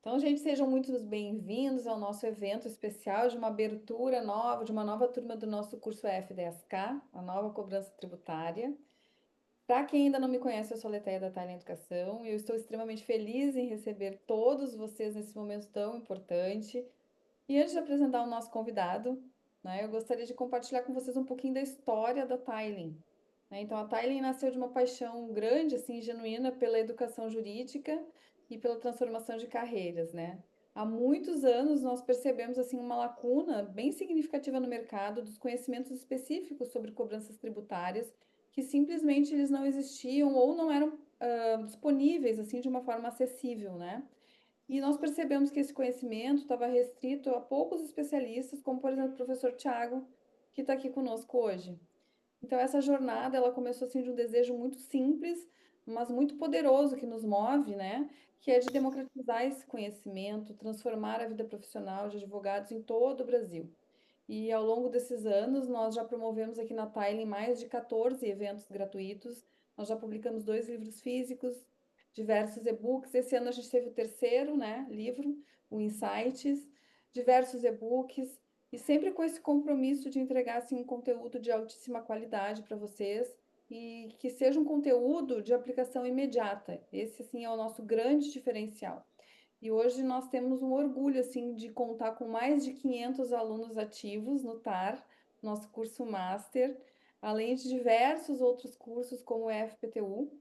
Então, gente, sejam muito bem-vindos ao nosso evento especial de uma abertura nova, de uma nova turma do nosso curso FDSK, a nova cobrança tributária. Para quem ainda não me conhece, eu sou a Letéia da Talent Educação e eu estou extremamente feliz em receber todos vocês nesse momento tão importante. E antes de apresentar o nosso convidado, né, eu gostaria de compartilhar com vocês um pouquinho da história da Tailen. Então, a Tailen nasceu de uma paixão grande, assim, genuína pela educação jurídica e pela transformação de carreiras, né? Há muitos anos nós percebemos assim uma lacuna bem significativa no mercado dos conhecimentos específicos sobre cobranças tributárias que simplesmente eles não existiam ou não eram disponíveis assim de uma forma acessível, né? E nós percebemos que esse conhecimento estava restrito a poucos especialistas, como por exemplo o professor Tiago, que está aqui conosco hoje. Então essa jornada ela começou assim de um desejo muito simples, mas muito poderoso que nos move, né? Que é de democratizar esse conhecimento, transformar a vida profissional de advogados em todo o Brasil. E ao longo desses anos, nós já promovemos aqui na Tailen mais de 14 eventos gratuitos. Nós já publicamos 2 livros físicos, diversos e-books. Esse ano a gente teve o terceiro, né, livro, o Insights, diversos e-books, e sempre com esse compromisso de entregar assim, um conteúdo de altíssima qualidade para vocês e que seja um conteúdo de aplicação imediata. Esse, assim, é o nosso grande diferencial. E hoje nós temos um orgulho assim de contar com mais de 500 alunos ativos no TAR, nosso curso Master, além de diversos outros cursos como o FPTU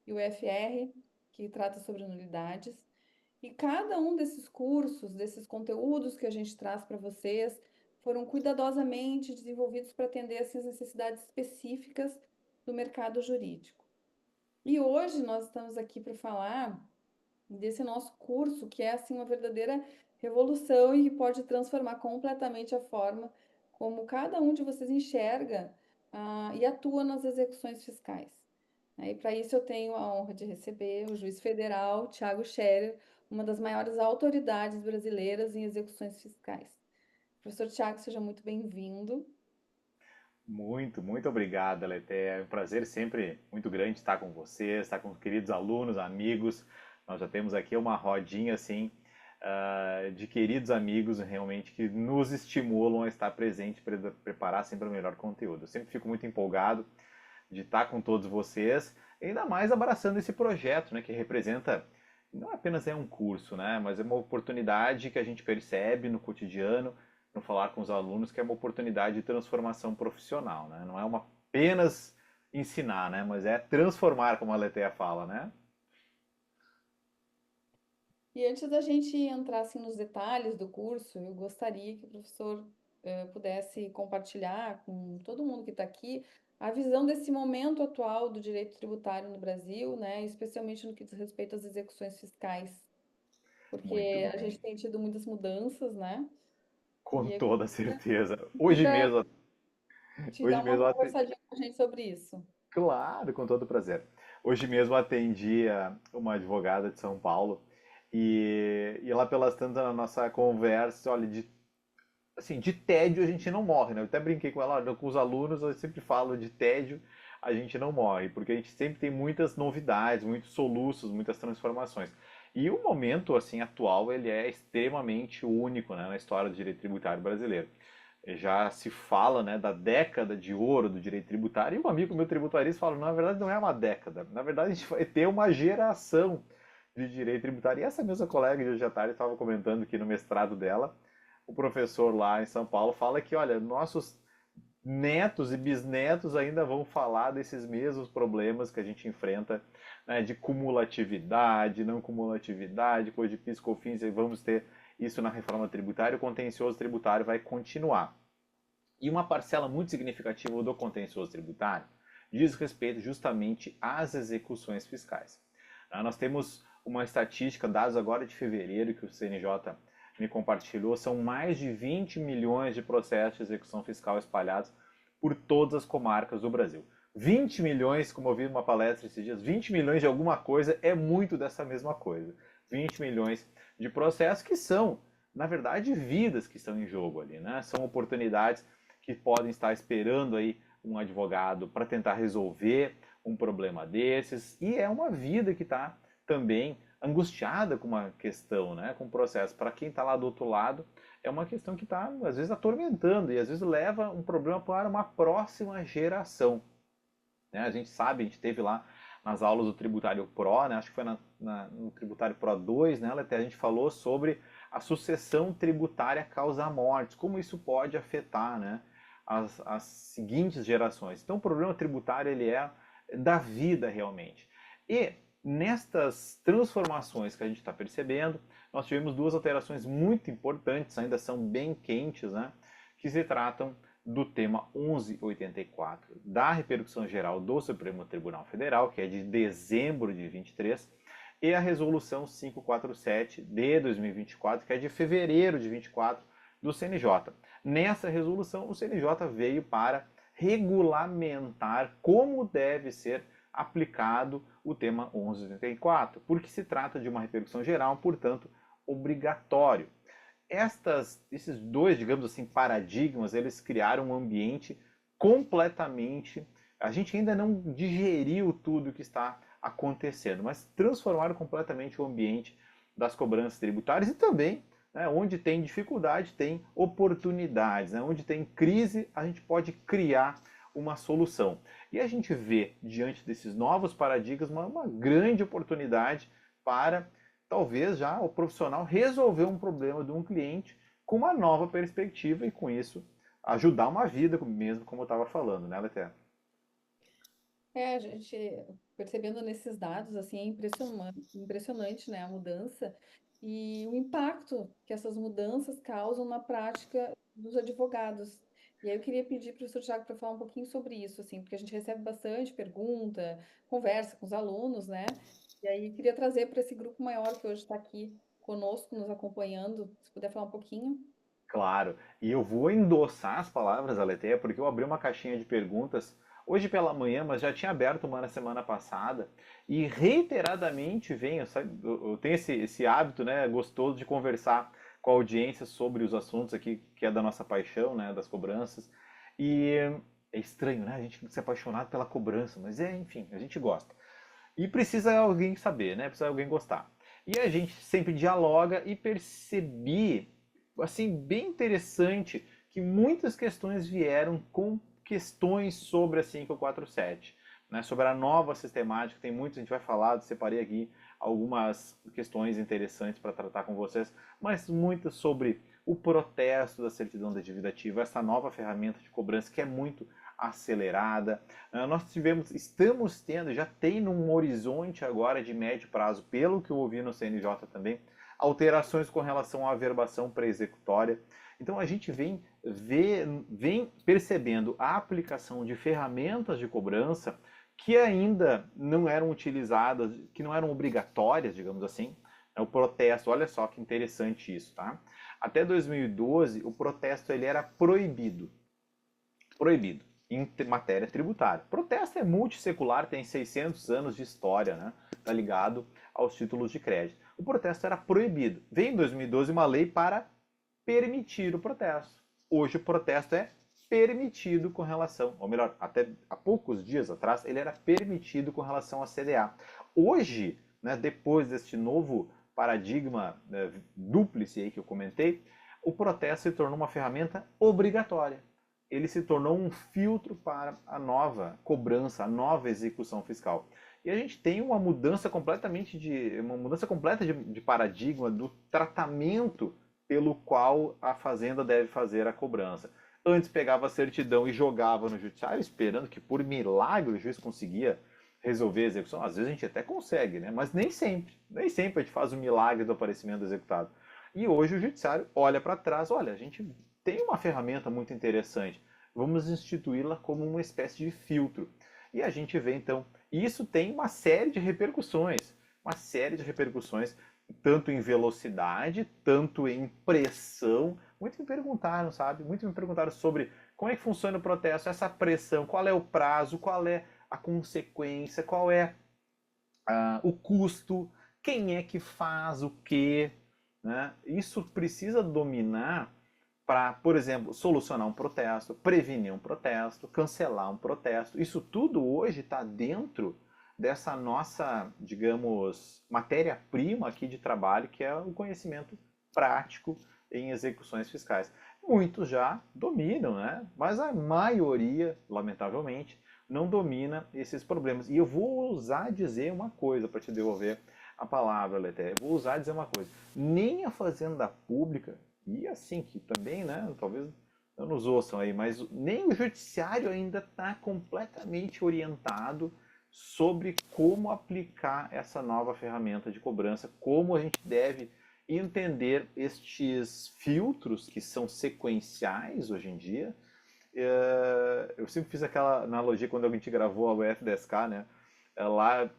e o FR, que trata sobre nulidades. E cada um desses cursos, desses conteúdos que a gente traz para vocês, foram cuidadosamente desenvolvidos para atender essas necessidades específicas do mercado jurídico. E hoje nós estamos aqui para falar desse nosso curso, que é assim uma verdadeira revolução e que pode transformar completamente a forma como cada um de vocês enxerga e atua nas execuções fiscais. E para isso eu tenho a honra de receber o juiz federal Tiago Scherer, uma das maiores autoridades brasileiras em execuções fiscais. Professor Tiago, seja muito bem-vindo. Muito obrigado, Leté. É um prazer sempre muito grande estar com você, estar com os queridos alunos, amigos. Nós já temos aqui uma rodinha assim de queridos amigos realmente que nos estimulam a estar presente para preparar sempre o melhor conteúdo. Eu sempre fico muito empolgado de estar com todos vocês, ainda mais abraçando esse projeto, né, que representa não apenas é um curso, né, mas é uma oportunidade que a gente percebe no cotidiano, no falar com os alunos, que é uma oportunidade de transformação profissional, né? Não é uma apenas ensinar, né, mas é transformar, como a Letéia fala, né? E antes da gente entrar assim, nos detalhes do curso, eu gostaria que o professor pudesse compartilhar com todo mundo que está aqui a visão desse momento atual do direito tributário no Brasil, né, especialmente no que diz respeito às execuções fiscais, Muito porque a gente bem, tem tido muitas mudanças, né? com E eu toda certeza. queria te dar Hoje uma mesmo conversadinha com a gente sobre isso. claro, com todo prazer. Hoje mesmo atendi uma advogada de São Paulo e lá pelas tantas na nossa conversa, olha, assim, de tédio a gente não morre, né? Eu até brinquei com ela, olha, com os alunos eu sempre falo de tédio a gente não morre, porque a gente sempre tem muitas novidades, muitos soluços, muitas transformações. E o momento assim atual ele é extremamente único, né, na história do direito tributário brasileiro. Já se fala, né, da década de ouro do direito tributário, e um amigo meu tributarista fala, na verdade não é uma década, na verdade a gente vai ter uma geração de direito tributário. E essa mesma colega de hoje à tarde estava comentando que no mestrado dela, o professor lá em São Paulo fala que, olha, nossos netos e bisnetos ainda vão falar desses mesmos problemas que a gente enfrenta, né, de cumulatividade, não cumulatividade, coisa de PIS, COFINS, e vamos ter isso na reforma tributária, o contencioso tributário vai continuar. E uma parcela muito significativa do contencioso tributário diz respeito justamente às execuções fiscais. Nós temos uma estatística, dados agora de fevereiro, que o CNJ me compartilhou, são mais de 20 milhões de processos de execução fiscal espalhados por todas as comarcas do Brasil. 20 milhões, como eu vi numa palestra esses dias, 20 milhões de alguma coisa é muito dessa mesma coisa. 20 milhões de processos que são, na verdade, vidas que estão em jogo ali, né? São oportunidades que podem estar esperando aí um advogado para tentar resolver um problema desses, e é uma vida que está também angustiada com uma questão, né, com um processo. Para quem está lá do outro lado, é uma questão que está, às vezes, atormentando e às vezes leva um problema para uma próxima geração. Né? A gente sabe, a gente teve lá nas aulas do Tributário Pro, né? Acho que foi no Tributário Pro 2, né? Até a gente falou sobre a sucessão tributária causa mortes, como isso pode afetar, né, as seguintes gerações. Então o problema tributário ele é da vida realmente. E nestas transformações que a gente está percebendo, nós tivemos duas alterações muito importantes, ainda são bem quentes, né, que se tratam do tema 1184 da repercussão geral do Supremo Tribunal Federal, que é de dezembro de 23, e a resolução 547 de 2024, que é de fevereiro de 24 do CNJ. Nessa resolução, o CNJ veio para regulamentar como deve ser aplicado o tema 1184, porque se trata de uma repercussão geral, portanto, obrigatório. Esses dois, digamos assim, paradigmas, eles criaram um ambiente completamente... A gente ainda não digeriu tudo o que está acontecendo, mas transformaram completamente o ambiente das cobranças tributárias e também, né, onde tem dificuldade, tem oportunidades. Né? Onde tem crise, a gente pode criar uma solução. E a gente vê, diante desses novos paradigmas, uma grande oportunidade para talvez já o profissional resolver um problema de um cliente com uma nova perspectiva e com isso ajudar uma vida mesmo, como eu estava falando, né, Leté? A gente percebendo nesses dados, assim, é impressionante, né, a mudança e o impacto que essas mudanças causam na prática dos advogados. E aí eu queria pedir para o professor Tiago para falar um pouquinho sobre isso, assim, porque a gente recebe bastante pergunta, conversa com os alunos, né? E aí eu queria trazer para esse grupo maior que hoje está aqui conosco, nos acompanhando, se puder falar um pouquinho. Claro, e eu vou endossar as palavras da Letéia, porque eu abri uma caixinha de perguntas hoje pela manhã, mas já tinha aberto uma na semana passada, e reiteradamente venho, sabe, eu tenho esse hábito, né, gostoso de conversar com a audiência sobre os assuntos aqui, que é da nossa paixão, né, das cobranças, e é estranho, né, a gente se apaixonar pela cobrança, mas enfim, a gente gosta. E precisa alguém saber, né, precisa alguém gostar. E a gente sempre dialoga e percebi assim, bem interessante que muitas questões vieram com questões sobre a 547, né? Sobre a nova sistemática, tem muito, a gente vai falar, separei aqui algumas questões interessantes para tratar com vocês, mas muitas sobre o protesto da certidão da dívida ativa, essa nova ferramenta de cobrança que é muito acelerada. Nós estamos tendo, já tem num horizonte agora de médio prazo, pelo que eu ouvi no CNJ também, alterações com relação à averbação pré-executória. Então a gente vem percebendo a aplicação de ferramentas de cobrança que ainda não eram utilizadas, que não eram obrigatórias, digamos assim. O protesto, olha só que interessante isso, tá? Até 2012, o protesto ele era proibido. Proibido em matéria tributária. Protesto é multissecular, tem 600 anos de história, né? Tá ligado aos títulos de crédito. O protesto era proibido. Veio em 2012 uma lei para permitir o protesto. Hoje o protesto é permitido com relação, ou melhor, até há poucos dias atrás, ele era permitido com relação à CDA. Hoje, né, depois deste novo paradigma dúplice aí que eu comentei, o protesto se tornou uma ferramenta obrigatória. Ele se tornou um filtro para a nova cobrança, a nova execução fiscal. E a gente tem uma mudança completa de paradigma do tratamento pelo qual a fazenda deve fazer a cobrança. Antes pegava a certidão e jogava no judiciário, esperando que por milagre o juiz conseguia resolver a execução. Às vezes a gente até consegue, né? Mas nem sempre. Nem sempre a gente faz o milagre do aparecimento do executado. E hoje o judiciário olha para trás, olha, a gente tem uma ferramenta muito interessante, vamos instituí-la como uma espécie de filtro. E a gente vê então, isso tem uma série de repercussões, tanto em velocidade, tanto em pressão. Muito me perguntaram, sabe? Muito me perguntaram sobre como é que funciona o processo, essa pressão, qual é o prazo, qual é a consequência, qual é o custo, quem é que faz o quê, né? Isso precisa dominar para, por exemplo, solucionar um protesto, prevenir um protesto, cancelar um protesto. Isso tudo hoje está dentro dessa nossa, digamos, matéria-prima aqui de trabalho, que é o conhecimento prático em execuções fiscais. Muitos já dominam, né? Mas a maioria, lamentavelmente, não domina esses problemas. E eu vou ousar dizer uma coisa para te devolver a palavra, Leté. Eu vou ousar dizer uma coisa. Nem a fazenda pública, e assim que também, né? Talvez não nos ouçam aí, mas nem o judiciário ainda está completamente orientado sobre como aplicar essa nova ferramenta de cobrança, como a gente deve entender estes filtros que são sequenciais hoje em dia. Eu sempre fiz aquela analogia quando a gente gravou a UFDSK, né? Lá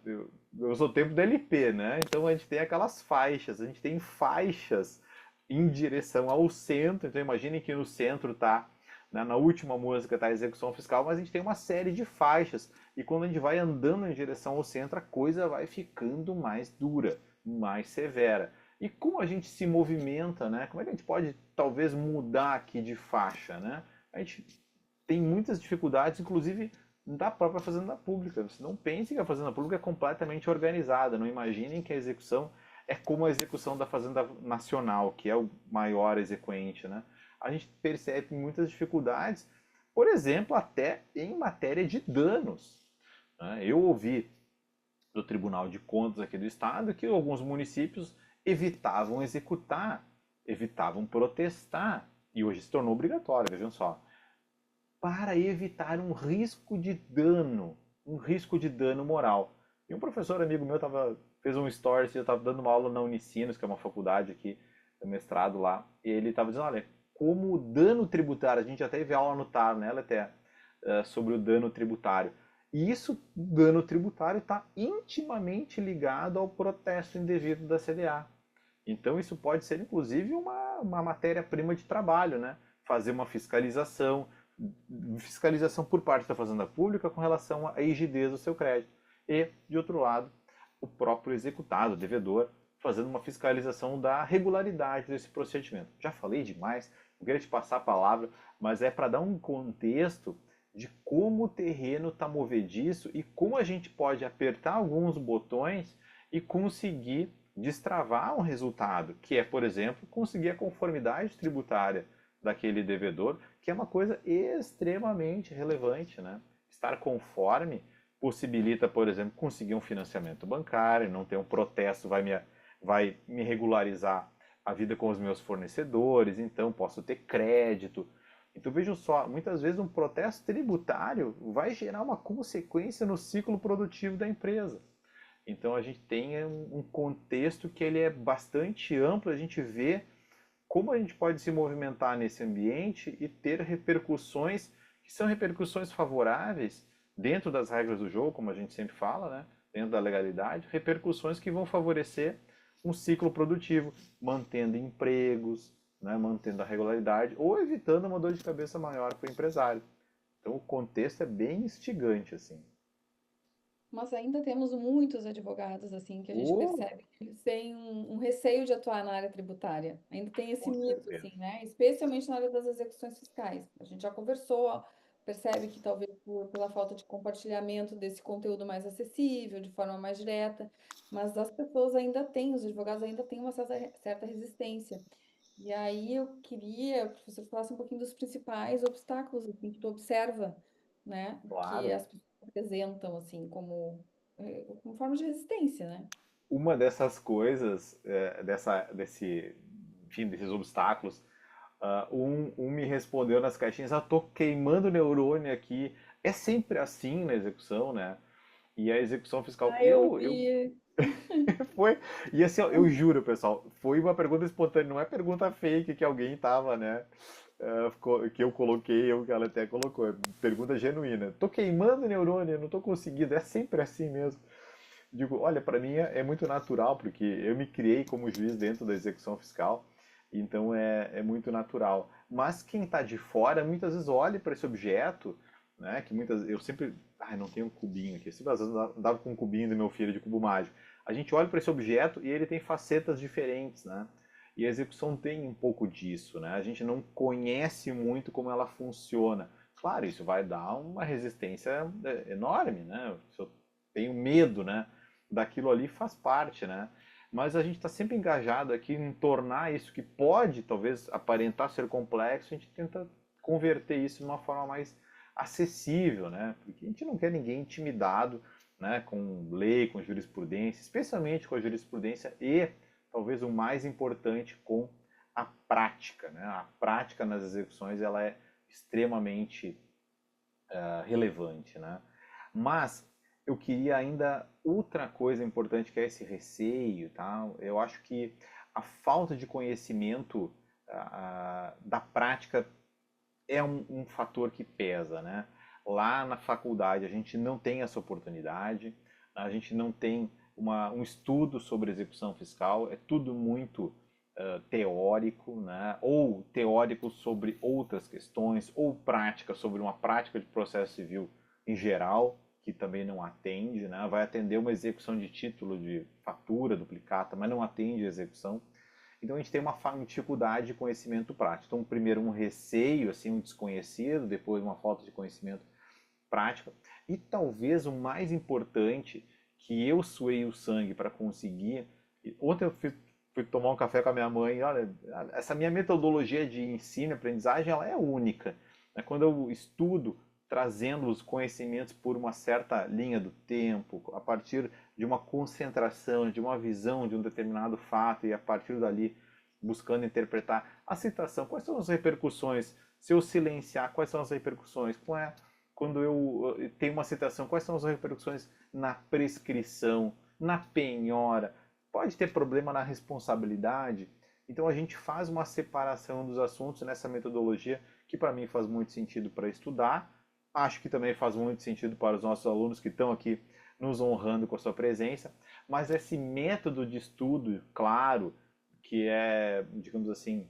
eu sou o tempo do LP, né? Então a gente tem aquelas faixas, a gente tem faixas em direção ao centro. Então imaginem que no centro tá, né, na última música tá a execução fiscal, mas a gente tem uma série de faixas. E quando a gente vai andando em direção ao centro, a coisa vai ficando mais dura, mais severa. E como a gente se movimenta, né? Como é que a gente pode talvez mudar aqui de faixa, né? A gente tem muitas dificuldades, inclusive da própria fazenda pública. Você não pense que a fazenda pública é completamente organizada. Não imaginem que a execução é como a execução da Fazenda Nacional, que é o maior exequente, né? A gente percebe muitas dificuldades, por exemplo, até em matéria de danos, né? Eu ouvi do Tribunal de Contas aqui do Estado que alguns municípios evitavam executar, evitavam protestar, e hoje se tornou obrigatório, vejam só, para evitar um risco de dano moral. E um professor amigo meu fez um story, eu estava dando uma aula na Unicinos, que é uma faculdade aqui, mestrado lá, e ele estava dizendo, olha, como o dano tributário, a gente já teve aula no TAR, né, até sobre o dano tributário. E isso, o dano tributário, está intimamente ligado ao protesto indevido da CDA. Então isso pode ser inclusive uma matéria-prima de trabalho, né? Fazer uma fiscalização por parte da Fazenda Pública com relação à rigidez do seu crédito. E, de outro lado, o próprio executado, o devedor, fazendo uma fiscalização da regularidade desse procedimento. Já falei demais, não queria te passar a palavra, mas é para dar um contexto de como o terreno está movediço e como a gente pode apertar alguns botões e conseguir destravar um resultado, que é, por exemplo, conseguir a conformidade tributária daquele devedor, que é uma coisa extremamente relevante, né? Estar conforme possibilita, por exemplo, conseguir um financiamento bancário, não ter um protesto, vai me regularizar a vida com os meus fornecedores, então posso ter crédito. Então vejam só, muitas vezes um protesto tributário vai gerar uma consequência no ciclo produtivo da empresa. Então a gente tem um contexto que ele é bastante amplo, a gente vê como a gente pode se movimentar nesse ambiente e ter repercussões que são repercussões favoráveis dentro das regras do jogo, como a gente sempre fala, né? Dentro da legalidade, repercussões que vão favorecer um ciclo produtivo, mantendo empregos, né? Mantendo a regularidade ou evitando uma dor de cabeça maior para o empresário. Então o contexto é bem instigante assim. Mas ainda temos muitos advogados, assim, que a gente Oh, percebe que eles têm um receio de atuar na área tributária. Ainda tem esse com mito, certeza. assim, né? Especialmente na área das execuções fiscais. A gente já conversou, percebe que talvez pela falta de compartilhamento desse conteúdo mais acessível, de forma mais direta, mas as pessoas ainda têm, os advogados ainda têm uma certa resistência. E aí eu queria que você falasse um pouquinho dos principais obstáculos, assim, que tu observa, né? Que Claro. as pessoas apresentam, assim, como forma de resistência, né? Uma dessas coisas, enfim, desses obstáculos, um me respondeu nas caixinhas, tô queimando neurônio aqui. É sempre assim na execução, né? E a execução fiscal, Ah, eu vi. foi, e assim, ó, eu juro, pessoal, foi uma pergunta espontânea, não é pergunta fake que alguém tava, né? Que eu coloquei, que ela até colocou, é pergunta genuína. Tô queimando neurônio, não tô conseguindo, é sempre assim mesmo. Digo, olha, para mim é muito natural, porque eu me criei como juiz dentro da execução fiscal, então é muito natural. Mas quem está de fora muitas vezes olha para esse objeto, né? Que muitas eu sempre, não tenho um cubinho aqui, eu sempre às vezes andava com um cubinho do meu filho de cubo mágico. A gente olha para esse objeto e ele tem facetas diferentes, né? E a execução tem um pouco disso, né? A gente não conhece muito como ela funciona. Claro, isso vai dar uma resistência enorme, né? Se eu tenho medo, né? Daquilo ali faz parte, né? Mas a gente está sempre engajado aqui em tornar isso que pode, talvez, aparentar ser complexo, a gente tenta converter isso de uma forma mais acessível, né? Porque a gente não quer ninguém intimidado, né, com lei, com jurisprudência, especialmente com a jurisprudência e, talvez o mais importante, com a prática, né? A prática nas execuções ela é extremamente relevante, né? Mas eu queria ainda outra coisa importante que é esse receio, tá? Eu acho que a falta de conhecimento da prática é um fator que pesa, né? Lá na faculdade a gente não tem essa oportunidade, a gente não tem um estudo sobre execução fiscal, é tudo muito teórico, né? Ou teórico sobre outras questões, ou prática sobre uma prática de processo civil em geral, que também não atende, né? Vai atender uma execução de título de fatura duplicata, mas não atende a execução. Então a gente tem uma dificuldade de conhecimento prático. Então, primeiro um receio, assim, um desconhecido, depois uma falta de conhecimento prático. E talvez o mais importante, que eu suei o sangue para conseguir. Ontem eu fui tomar um café com a minha mãe, e olha, essa minha metodologia de ensino e aprendizagem ela é única. Quando eu estudo trazendo os conhecimentos por uma certa linha do tempo, a partir de uma concentração, de uma visão de um determinado fato e a partir dali buscando interpretar a situação, quais são as repercussões, se eu silenciar, quais são as repercussões, quando eu tenho uma citação, quais são as repercussões na prescrição, na penhora, pode ter problema na responsabilidade. Então a gente faz uma separação dos assuntos nessa metodologia que para mim faz muito sentido para estudar, acho que também faz muito sentido para os nossos alunos que estão aqui nos honrando com a sua presença, mas esse método de estudo, claro, que é, digamos assim,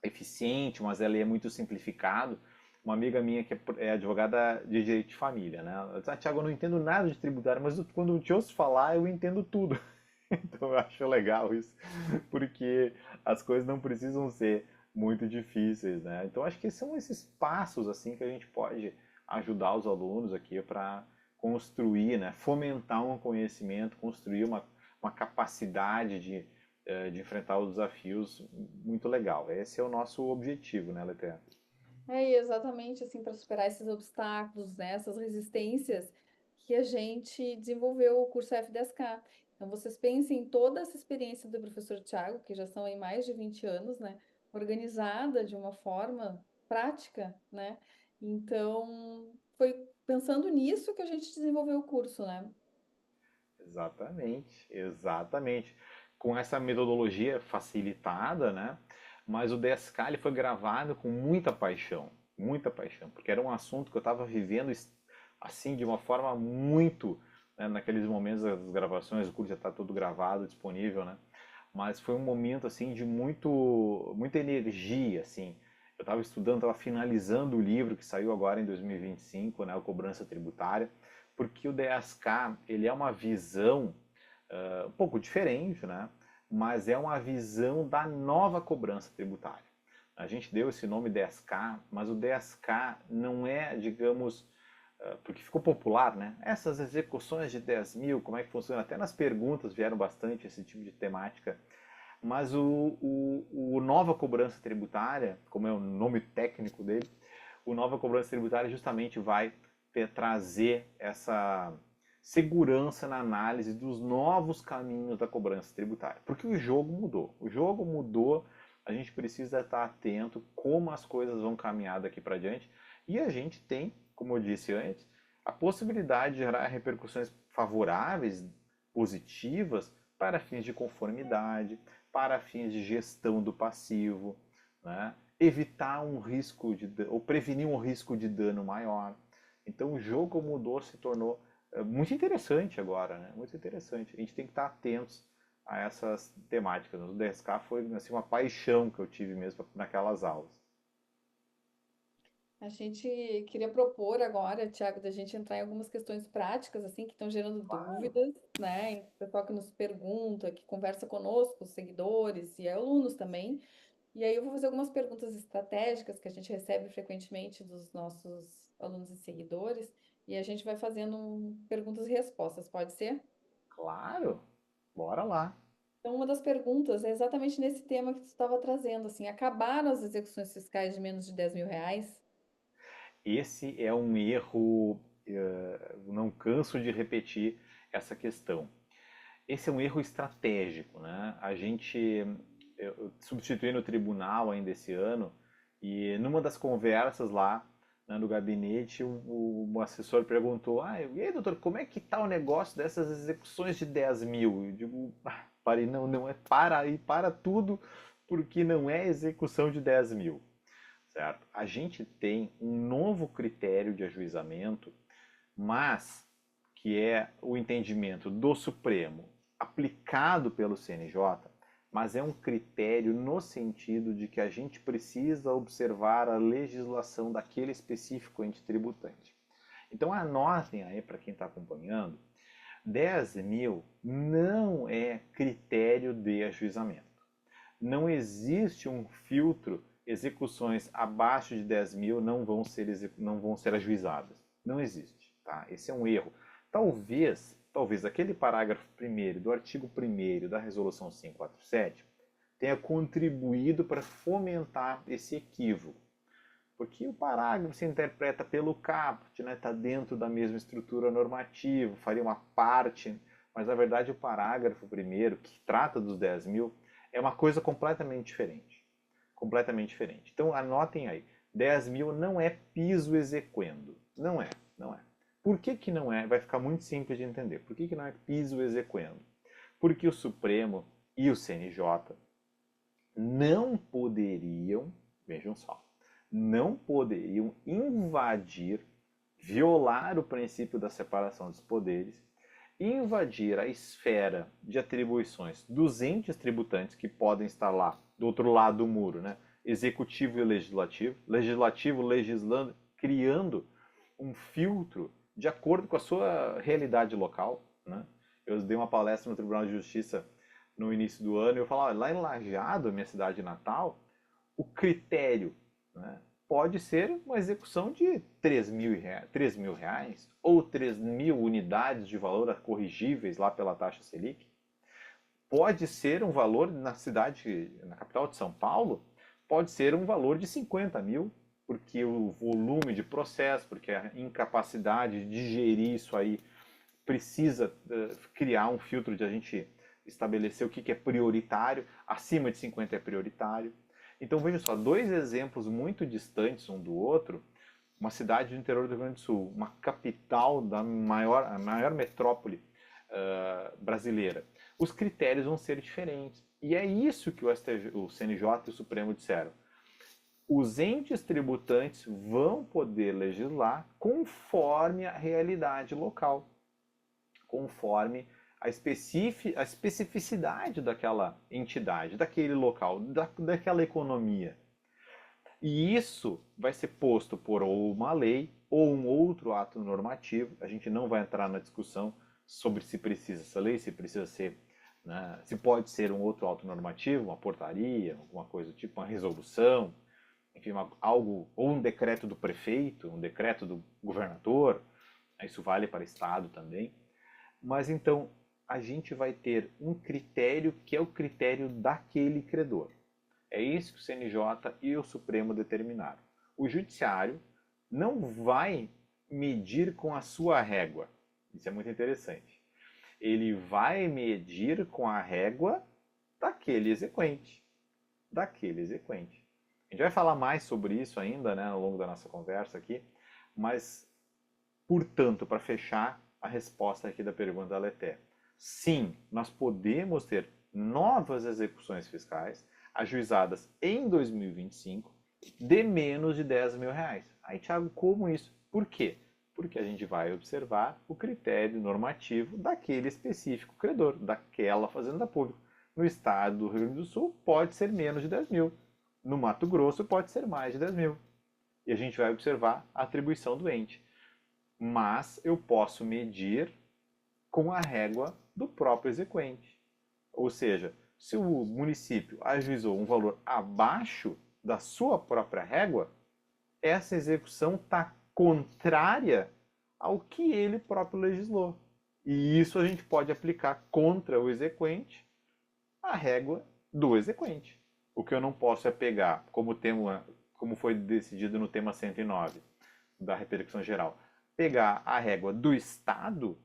eficiente, mas ele é muito simplificado. Uma amiga minha que é advogada de direito de família, né? Ela disse, Tiago, eu não entendo nada de tributário, mas quando eu te ouço falar, eu entendo tudo. Então eu acho legal isso, porque as coisas não precisam ser muito difíceis, né? Então acho que são esses passos assim que a gente pode ajudar os alunos aqui para construir, né? Fomentar um conhecimento, construir uma capacidade de enfrentar os desafios muito legal. Esse é o nosso objetivo, né, Leté? E exatamente assim, para superar esses obstáculos, né, essas resistências que a gente desenvolveu o curso F10K. Então, vocês pensem em toda essa experiência do professor Tiago, que já são aí mais de 20 anos, né, organizada de uma forma prática, né? Então, foi pensando nisso que a gente desenvolveu o curso, né? Exatamente, exatamente. Com essa metodologia facilitada, né? Mas o DSK ele foi gravado com muita paixão, porque era um assunto que eu estava vivendo assim de uma forma muito, né, naqueles momentos das gravações, o curso já está tudo gravado, disponível, né? Mas foi um momento assim de muita energia, assim. Eu estava estudando, estava finalizando o livro que saiu agora em 2025, né, o Cobrança Tributária, porque o DSK ele é uma visão um pouco diferente, né? Mas é uma visão da nova cobrança tributária. A gente deu esse nome DSK, mas o DSK não é, digamos, porque ficou popular, né? Essas execuções de 10 mil, como é que funciona? Até nas perguntas vieram bastante esse tipo de temática. Mas o nova cobrança tributária, como é o nome técnico dele, o nova cobrança tributária justamente vai trazer essa segurança na análise dos novos caminhos da cobrança tributária. Porque o jogo mudou. O jogo mudou, a gente precisa estar atento como as coisas vão caminhar daqui para diante. E a gente tem, como eu disse antes, a possibilidade de gerar repercussões favoráveis, positivas, para fins de conformidade, para fins de gestão do passivo, né? Evitar um risco ou prevenir um risco de dano maior. Então o jogo mudou, se tornou muito interessante agora, né? Muito interessante. A gente tem que estar atentos a essas temáticas. O DSK foi assim, uma paixão que eu tive mesmo naquelas aulas. A gente queria propor agora, Tiago, da gente entrar em algumas questões práticas, assim, que estão gerando Claro. dúvidas, né? O pessoal que nos pergunta, que conversa conosco, os seguidores e alunos também. E aí eu vou fazer algumas perguntas estratégicas que a gente recebe frequentemente dos nossos alunos e seguidores. e a gente vai fazendo perguntas e respostas, pode ser? Claro, bora lá. Então, uma das perguntas é exatamente nesse tema que tu estava trazendo, assim, acabaram as execuções fiscais de menos de R$ 10.000? Esse é um erro, não canso de repetir essa questão. Esse é um erro estratégico, né? A gente eu substituí no tribunal ainda esse ano e numa das conversas lá, né, no gabinete, o assessor perguntou: e aí, doutor, como é que tá o negócio dessas execuções de 10 mil? Eu digo: parei, não, não é para e para tudo, porque não é execução de 10 mil, certo? A gente tem um novo critério de ajuizamento, mas que é o entendimento do Supremo aplicado pelo CNJ, mas é um critério no sentido de que a gente precisa observar a legislação daquele específico ente tributante. Então anotem aí para quem está acompanhando, 10 mil não é critério de ajuizamento. Não existe um filtro, execuções abaixo de 10 mil não vão ser ajuizadas. Não existe. Tá? Esse é um erro. Talvez aquele parágrafo 1º do artigo 1º da Resolução 547 tenha contribuído para fomentar esse equívoco. Porque o parágrafo se interpreta pelo caput, né? Está dentro da mesma estrutura normativa, faria uma parte, mas na verdade o parágrafo 1º, que trata dos 10 mil, é uma coisa completamente diferente. Completamente diferente. Então anotem aí, 10 mil não é piso exequendo. Não é, não é. Por que que não é? Vai ficar muito simples de entender. Por que que não é piso exequendo? Porque o Supremo e o CNJ não poderiam, vejam só, não poderiam invadir, violar o princípio da separação dos poderes, invadir a esfera de atribuições dos entes tributantes que podem estar lá do outro lado do muro, né? Executivo e legislativo, legislativo legislando, criando um filtro de acordo com a sua realidade local, né? Eu dei uma palestra no Tribunal de Justiça no início do ano e eu falava, lá em Lajeado, minha cidade natal, o critério, né, pode ser uma execução de R$ 3.000 ou 3.000 unidades de valor corrigíveis lá pela taxa Selic. Pode ser um valor na cidade, na capital de São Paulo, pode ser um valor de 50 mil, porque o volume de processo, porque a incapacidade de gerir isso aí precisa criar um filtro de a gente estabelecer o que é prioritário, acima de 50 é prioritário. Então veja só, dois exemplos muito distantes um do outro, uma cidade do interior do Rio Grande do Sul, uma capital da maior metrópole brasileira. Os critérios vão ser diferentes. E é isso que o CNJ e o Supremo disseram. Os entes tributantes vão poder legislar conforme a realidade local, conforme a especificidade daquela entidade, daquele local, daquela economia. E isso vai ser posto por ou uma lei ou um outro ato normativo. A gente não vai entrar na discussão sobre se precisa essa lei, se precisa ser, né, se pode ser um outro ato normativo, uma portaria, alguma coisa do tipo, uma resolução, enfim, algo, ou um decreto do prefeito, um decreto do governador. Isso vale para estado também. Mas então a gente vai ter um critério que é o critério daquele credor. É isso que o CNJ e o Supremo determinaram. O Judiciário não vai medir com a sua régua. Isso é muito interessante. Ele vai medir com a régua daquele exequente. Daquele exequente. A gente vai falar mais sobre isso ainda, né, ao longo da nossa conversa aqui, mas, portanto, para fechar a resposta aqui da pergunta da Leté, sim, nós podemos ter novas execuções fiscais ajuizadas em 2025 de menos de R$ 10.000. Aí, Thiago, como isso? Por quê? Porque a gente vai observar o critério normativo daquele específico credor, daquela fazenda pública. No estado do Rio Grande do Sul, pode ser menos de 10 mil. No Mato Grosso, pode ser mais de 10 mil. E a gente vai observar a atribuição do ente. Mas eu posso medir com a régua do próprio exequente. Ou seja, se o município ajuizou um valor abaixo da sua própria régua, essa execução está contrária ao que ele próprio legislou. E isso a gente pode aplicar contra o exequente a régua do exequente. O que eu não posso é pegar, como foi decidido no tema 109 da repercussão geral, pegar a régua do Estado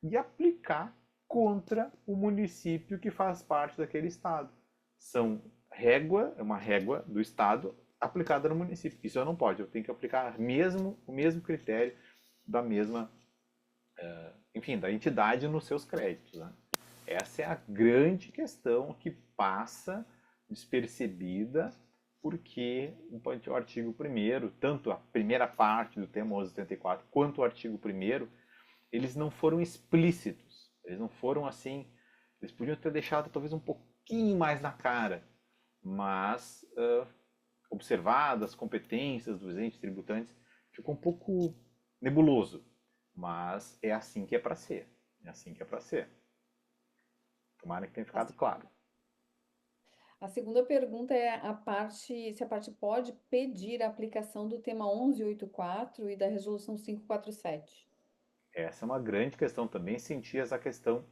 e aplicar contra o município que faz parte daquele Estado. É uma régua do Estado aplicada no município. Isso eu não pode, eu tenho que aplicar o mesmo critério da mesma, enfim, da entidade nos seus créditos. Né? Essa é a grande questão que passa despercebida porque o artigo 1º, tanto a primeira parte do tema 1184 quanto o artigo 1º, eles não foram explícitos. Eles não foram assim, eles podiam ter deixado talvez um pouquinho mais na cara, mas observadas as competências dos entes tributantes, ficou um pouco nebuloso. Mas é assim que é para ser. É assim que é para ser. Tomara que tenha ficado claro. A segunda pergunta é se a parte pode pedir a aplicação do tema 1184 e da resolução 547. Essa é uma grande questão também, senti essa questão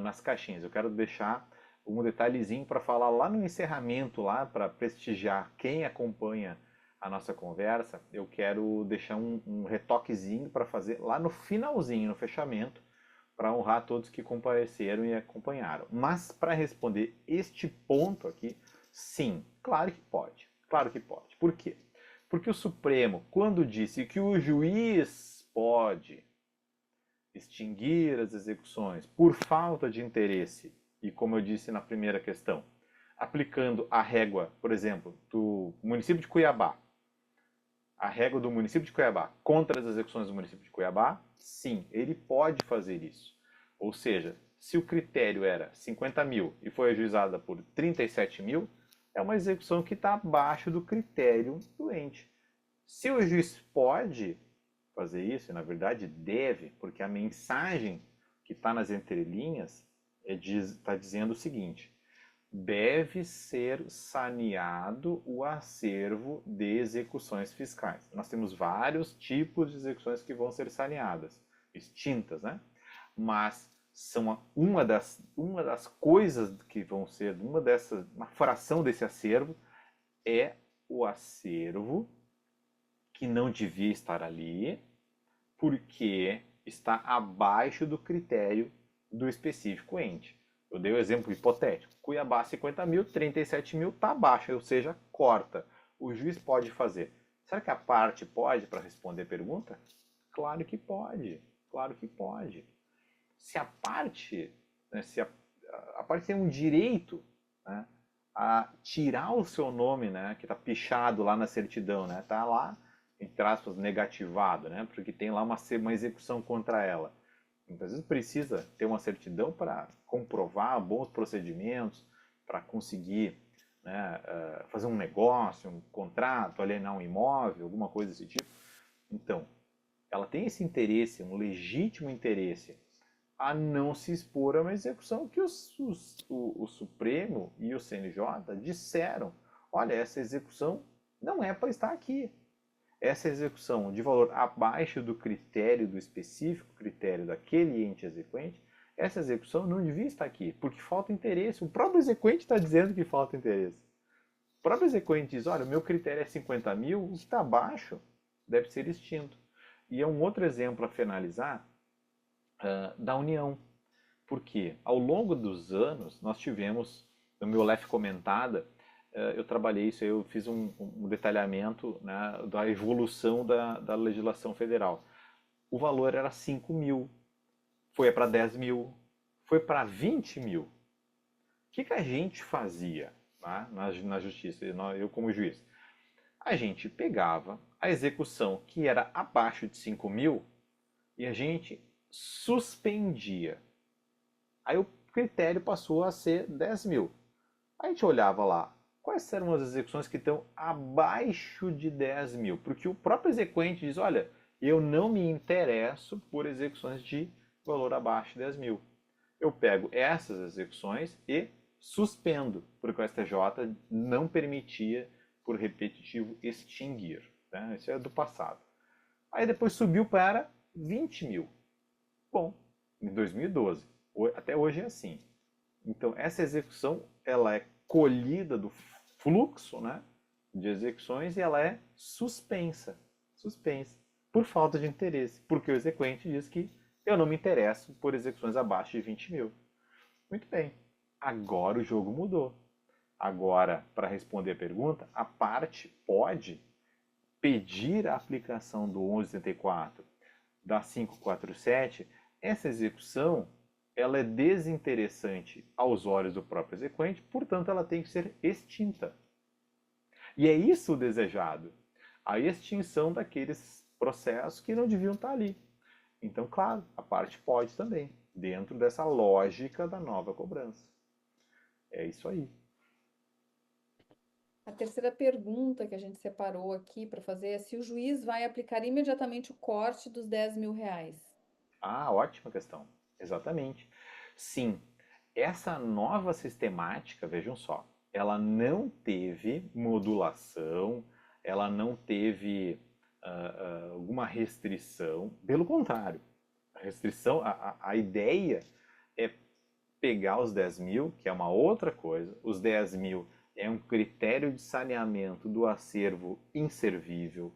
nas caixinhas. Eu quero deixar um detalhezinho para falar lá no encerramento, lá para prestigiar quem acompanha a nossa conversa. Eu quero deixar um retoquezinho para fazer lá no finalzinho, no fechamento, para honrar todos que compareceram e acompanharam. Mas para responder este ponto aqui, sim, claro que pode. Claro que pode. Por quê? Porque o Supremo, quando disse que o juiz pode extinguir as execuções por falta de interesse, e como eu disse na primeira questão, aplicando a régua, por exemplo, do município de Cuiabá, a régua do município de Cuiabá contra as execuções do município de Cuiabá, sim, ele pode fazer isso. Ou seja, se o critério era 50 mil e foi ajuizada por 37 mil, é uma execução que está abaixo do critério do ente. Se o juiz pode fazer isso, e na verdade deve, porque a mensagem que está nas entrelinhas está dizendo o seguinte: deve ser saneado o acervo de execuções fiscais. Nós temos vários tipos de execuções que vão ser saneadas, extintas, né? Mas são uma das coisas que vão ser, uma fração desse acervo é o acervo que não devia estar ali, porque está abaixo do critério do específico ente. Eu dei o exemplo hipotético. Cuiabá 50 mil, 37 mil está abaixo, ou seja, corta. O juiz pode fazer. Será que a parte pode para responder a pergunta? Claro que pode. Claro que pode. Se a parte, né, se a parte tem um direito, né, a tirar o seu nome, né, que está pichado lá na certidão, né, está lá, entre aspas, negativado, né, porque tem lá uma execução contra ela. Muitas vezes precisa ter uma certidão para comprovar bons procedimentos, para conseguir, né, fazer um negócio, um contrato, alienar um imóvel, alguma coisa desse tipo. Então, ela tem esse interesse, um legítimo interesse, a não se expor a uma execução que o Supremo e o CNJ disseram: olha, essa execução não é para estar aqui. Essa execução de valor abaixo do critério, do específico critério daquele ente exequente, essa execução não devia estar aqui, porque falta interesse. O próprio exequente está dizendo que falta interesse. O próprio exequente diz: olha, o meu critério é 50 mil, o que está abaixo deve ser extinto. E é um outro exemplo a finalizar da União. Porque ao longo dos anos nós tivemos, no meu LEF comentada, eu trabalhei isso, eu fiz um detalhamento, né, da evolução da legislação federal. O valor era 5 mil, foi para 10 mil, foi para 20 mil. O que a gente fazia, né, na justiça, eu como juiz? A gente pegava a execução que era abaixo de 5 mil e a gente suspendia. Aí o critério passou a ser 10 mil. A gente olhava lá, quais eram as execuções que estão abaixo de 10 mil? Porque o próprio exequente diz: olha, eu não me interesso por execuções de valor abaixo de 10 mil. Eu pego essas execuções e suspendo, porque o STJ não permitia, por repetitivo, extinguir. Né? Isso é do passado. Aí depois subiu para 20 mil. Bom, em 2012. Até hoje é assim. Então, essa execução ela é colhida do fluxo, né, de execuções e ela é suspensa. Suspensa. Por falta de interesse. Porque o exequente diz que eu não me interesso por execuções abaixo de 20 mil. Muito bem. Agora o jogo mudou. Agora, para responder a pergunta, a parte pode pedir a aplicação do 1184 da 547. Essa execução ela é desinteressante aos olhos do próprio exequente, portanto ela tem que ser extinta. E é isso o desejado, a extinção daqueles processos que não deviam estar ali. Então, claro, a parte pode também, dentro dessa lógica da nova cobrança. É isso aí. A terceira pergunta que a gente separou aqui para fazer é se o juiz vai aplicar imediatamente o corte dos 10 mil reais. Ah, ótima questão. Exatamente. Sim, essa nova sistemática, vejam só, ela não teve modulação, ela não teve alguma restrição, pelo contrário, a restrição, a ideia é pegar os 10 mil, que é uma outra coisa, os 10 mil é um critério de saneamento do acervo inservível,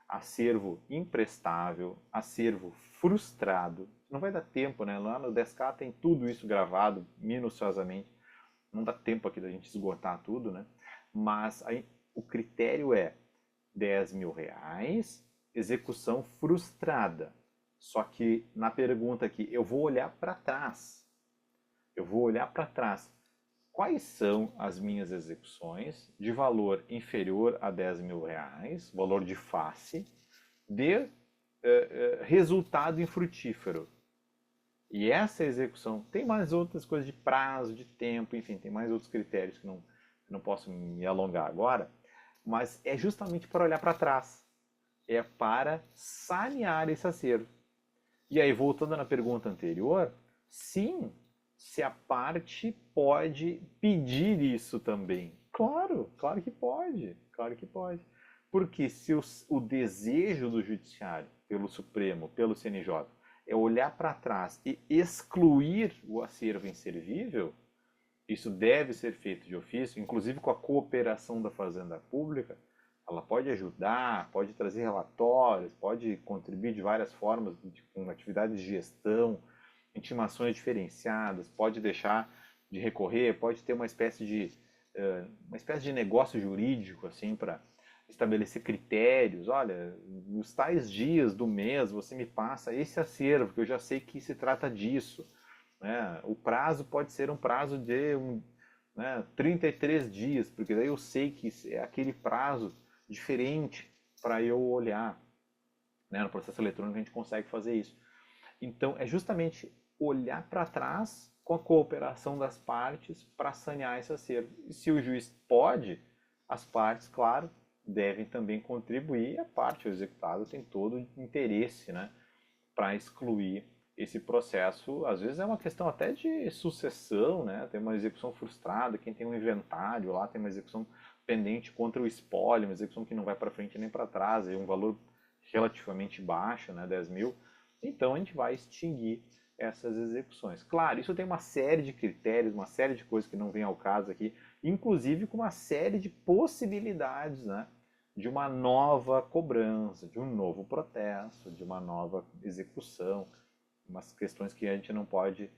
acervo imprestável, acervo frustrado. Não vai dar tempo, né? Lá no 10K tem tudo isso gravado minuciosamente. Não dá tempo aqui da gente esgotar tudo, né? Mas aí, o critério é 10 mil reais, execução frustrada. Só que na pergunta aqui, eu vou olhar para trás. Eu vou olhar para trás. Quais são as minhas execuções de valor inferior a 10 mil reais, valor de face, de resultado infrutífero? E essa execução tem mais outras coisas de prazo, de tempo, enfim, tem mais outros critérios que não posso me alongar agora, mas é justamente para olhar para trás, é para sanear esse acervo. E aí, voltando na pergunta anterior, sim, se a parte pode pedir isso também. Claro, claro que pode, claro que pode. Porque se o desejo do judiciário, pelo Supremo, pelo CNJ, é olhar para trás e excluir o acervo inservível, isso deve ser feito de ofício, inclusive com a cooperação da Fazenda Pública. Ela pode ajudar, pode trazer relatórios, pode contribuir de várias formas, com atividades de gestão, intimações diferenciadas, pode deixar de recorrer, pode ter uma espécie de negócio jurídico assim para estabelecer critérios. Olha, nos tais dias do mês você me passa esse acervo, que eu já sei que se trata disso. Né? O prazo pode ser um prazo de 33 dias, porque daí eu sei que é aquele prazo diferente para eu olhar. Né? No processo eletrônico a gente consegue fazer isso. Então é justamente olhar para trás com a cooperação das partes para sanear esse acervo. E se o juiz pode, as partes, claro, devem também contribuir. A parte, o executado, tem todo o interesse, né, para excluir esse processo. Às vezes é uma questão até de sucessão, né? Tem uma execução frustrada, quem tem um inventário lá tem uma execução pendente contra o espólio, uma execução que não vai para frente nem para trás, e um valor relativamente baixo, né, 10 mil. Então a gente vai extinguir essas execuções. Claro, isso tem uma série de critérios, uma série de coisas que não vem ao caso aqui, inclusive com uma série de possibilidades, né, de uma nova cobrança, de um novo protesto, de uma nova execução, umas questões que a gente não pode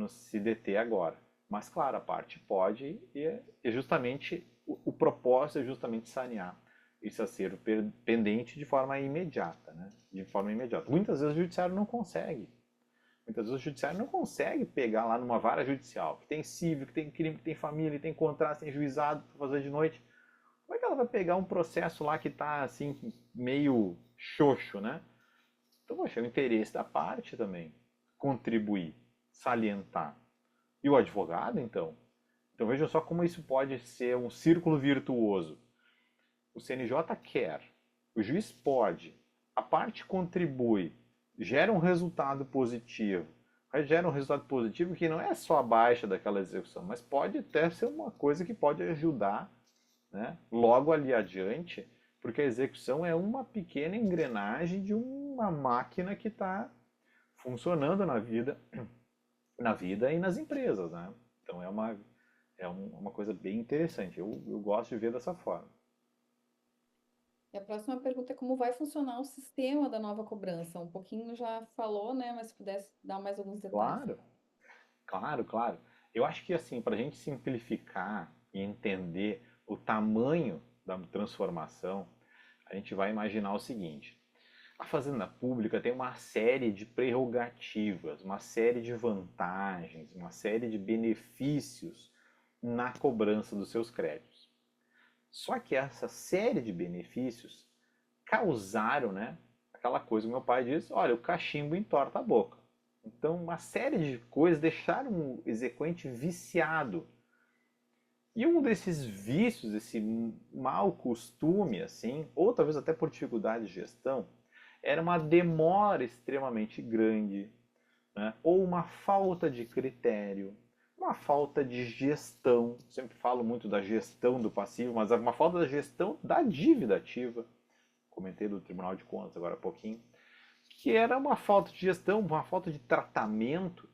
se deter agora. Mas, claro, a parte pode e justamente o propósito é justamente sanear esse acervo pendente de forma imediata, né? De forma imediata. Muitas vezes o judiciário não consegue. Muitas vezes o judiciário não consegue pegar lá numa vara judicial, que tem civil, que tem crime, que tem família, que tem contrato, tem juizado para fazer de noite. Como é que ela vai pegar um processo lá que está assim, meio xoxo, né? Então, poxa, é o interesse da parte também contribuir, salientar. E o advogado, então? Então vejam só como isso pode ser um círculo virtuoso. O CNJ quer, o juiz pode, a parte contribui, gera um resultado positivo. Mas gera um resultado positivo que não é só a baixa daquela execução, mas pode até ser uma coisa que pode ajudar, né, logo ali adiante Porque a execução é uma pequena engrenagem de uma máquina que está funcionando na vida e nas empresas, né? Então é uma coisa bem interessante. Eu gosto de ver dessa forma. E a próxima pergunta é como vai funcionar o sistema da nova cobrança? Um pouquinho já falou, né? Mas se pudesse dar mais alguns detalhes. Claro, claro, claro. Eu acho que assim, para a gente simplificar e entender o tamanho da transformação, a gente vai imaginar o seguinte: a Fazenda Pública tem uma série de prerrogativas, uma série de vantagens, uma série de benefícios na cobrança dos seus créditos. Só que essa série de benefícios causaram, né, aquela coisa que meu pai disse, olha, o cachimbo entorta a boca. Então, uma série de coisas deixaram o exequente viciado. E um desses vícios, esse mau costume, assim, ou talvez até por dificuldade de gestão, era uma demora extremamente grande, né? Ou uma falta de critério, uma falta de gestão. Sempre falo muito da gestão do passivo, mas uma falta da gestão da dívida ativa. Comentei do Tribunal de Contas agora há pouquinho, que era uma falta de gestão, uma falta de tratamento,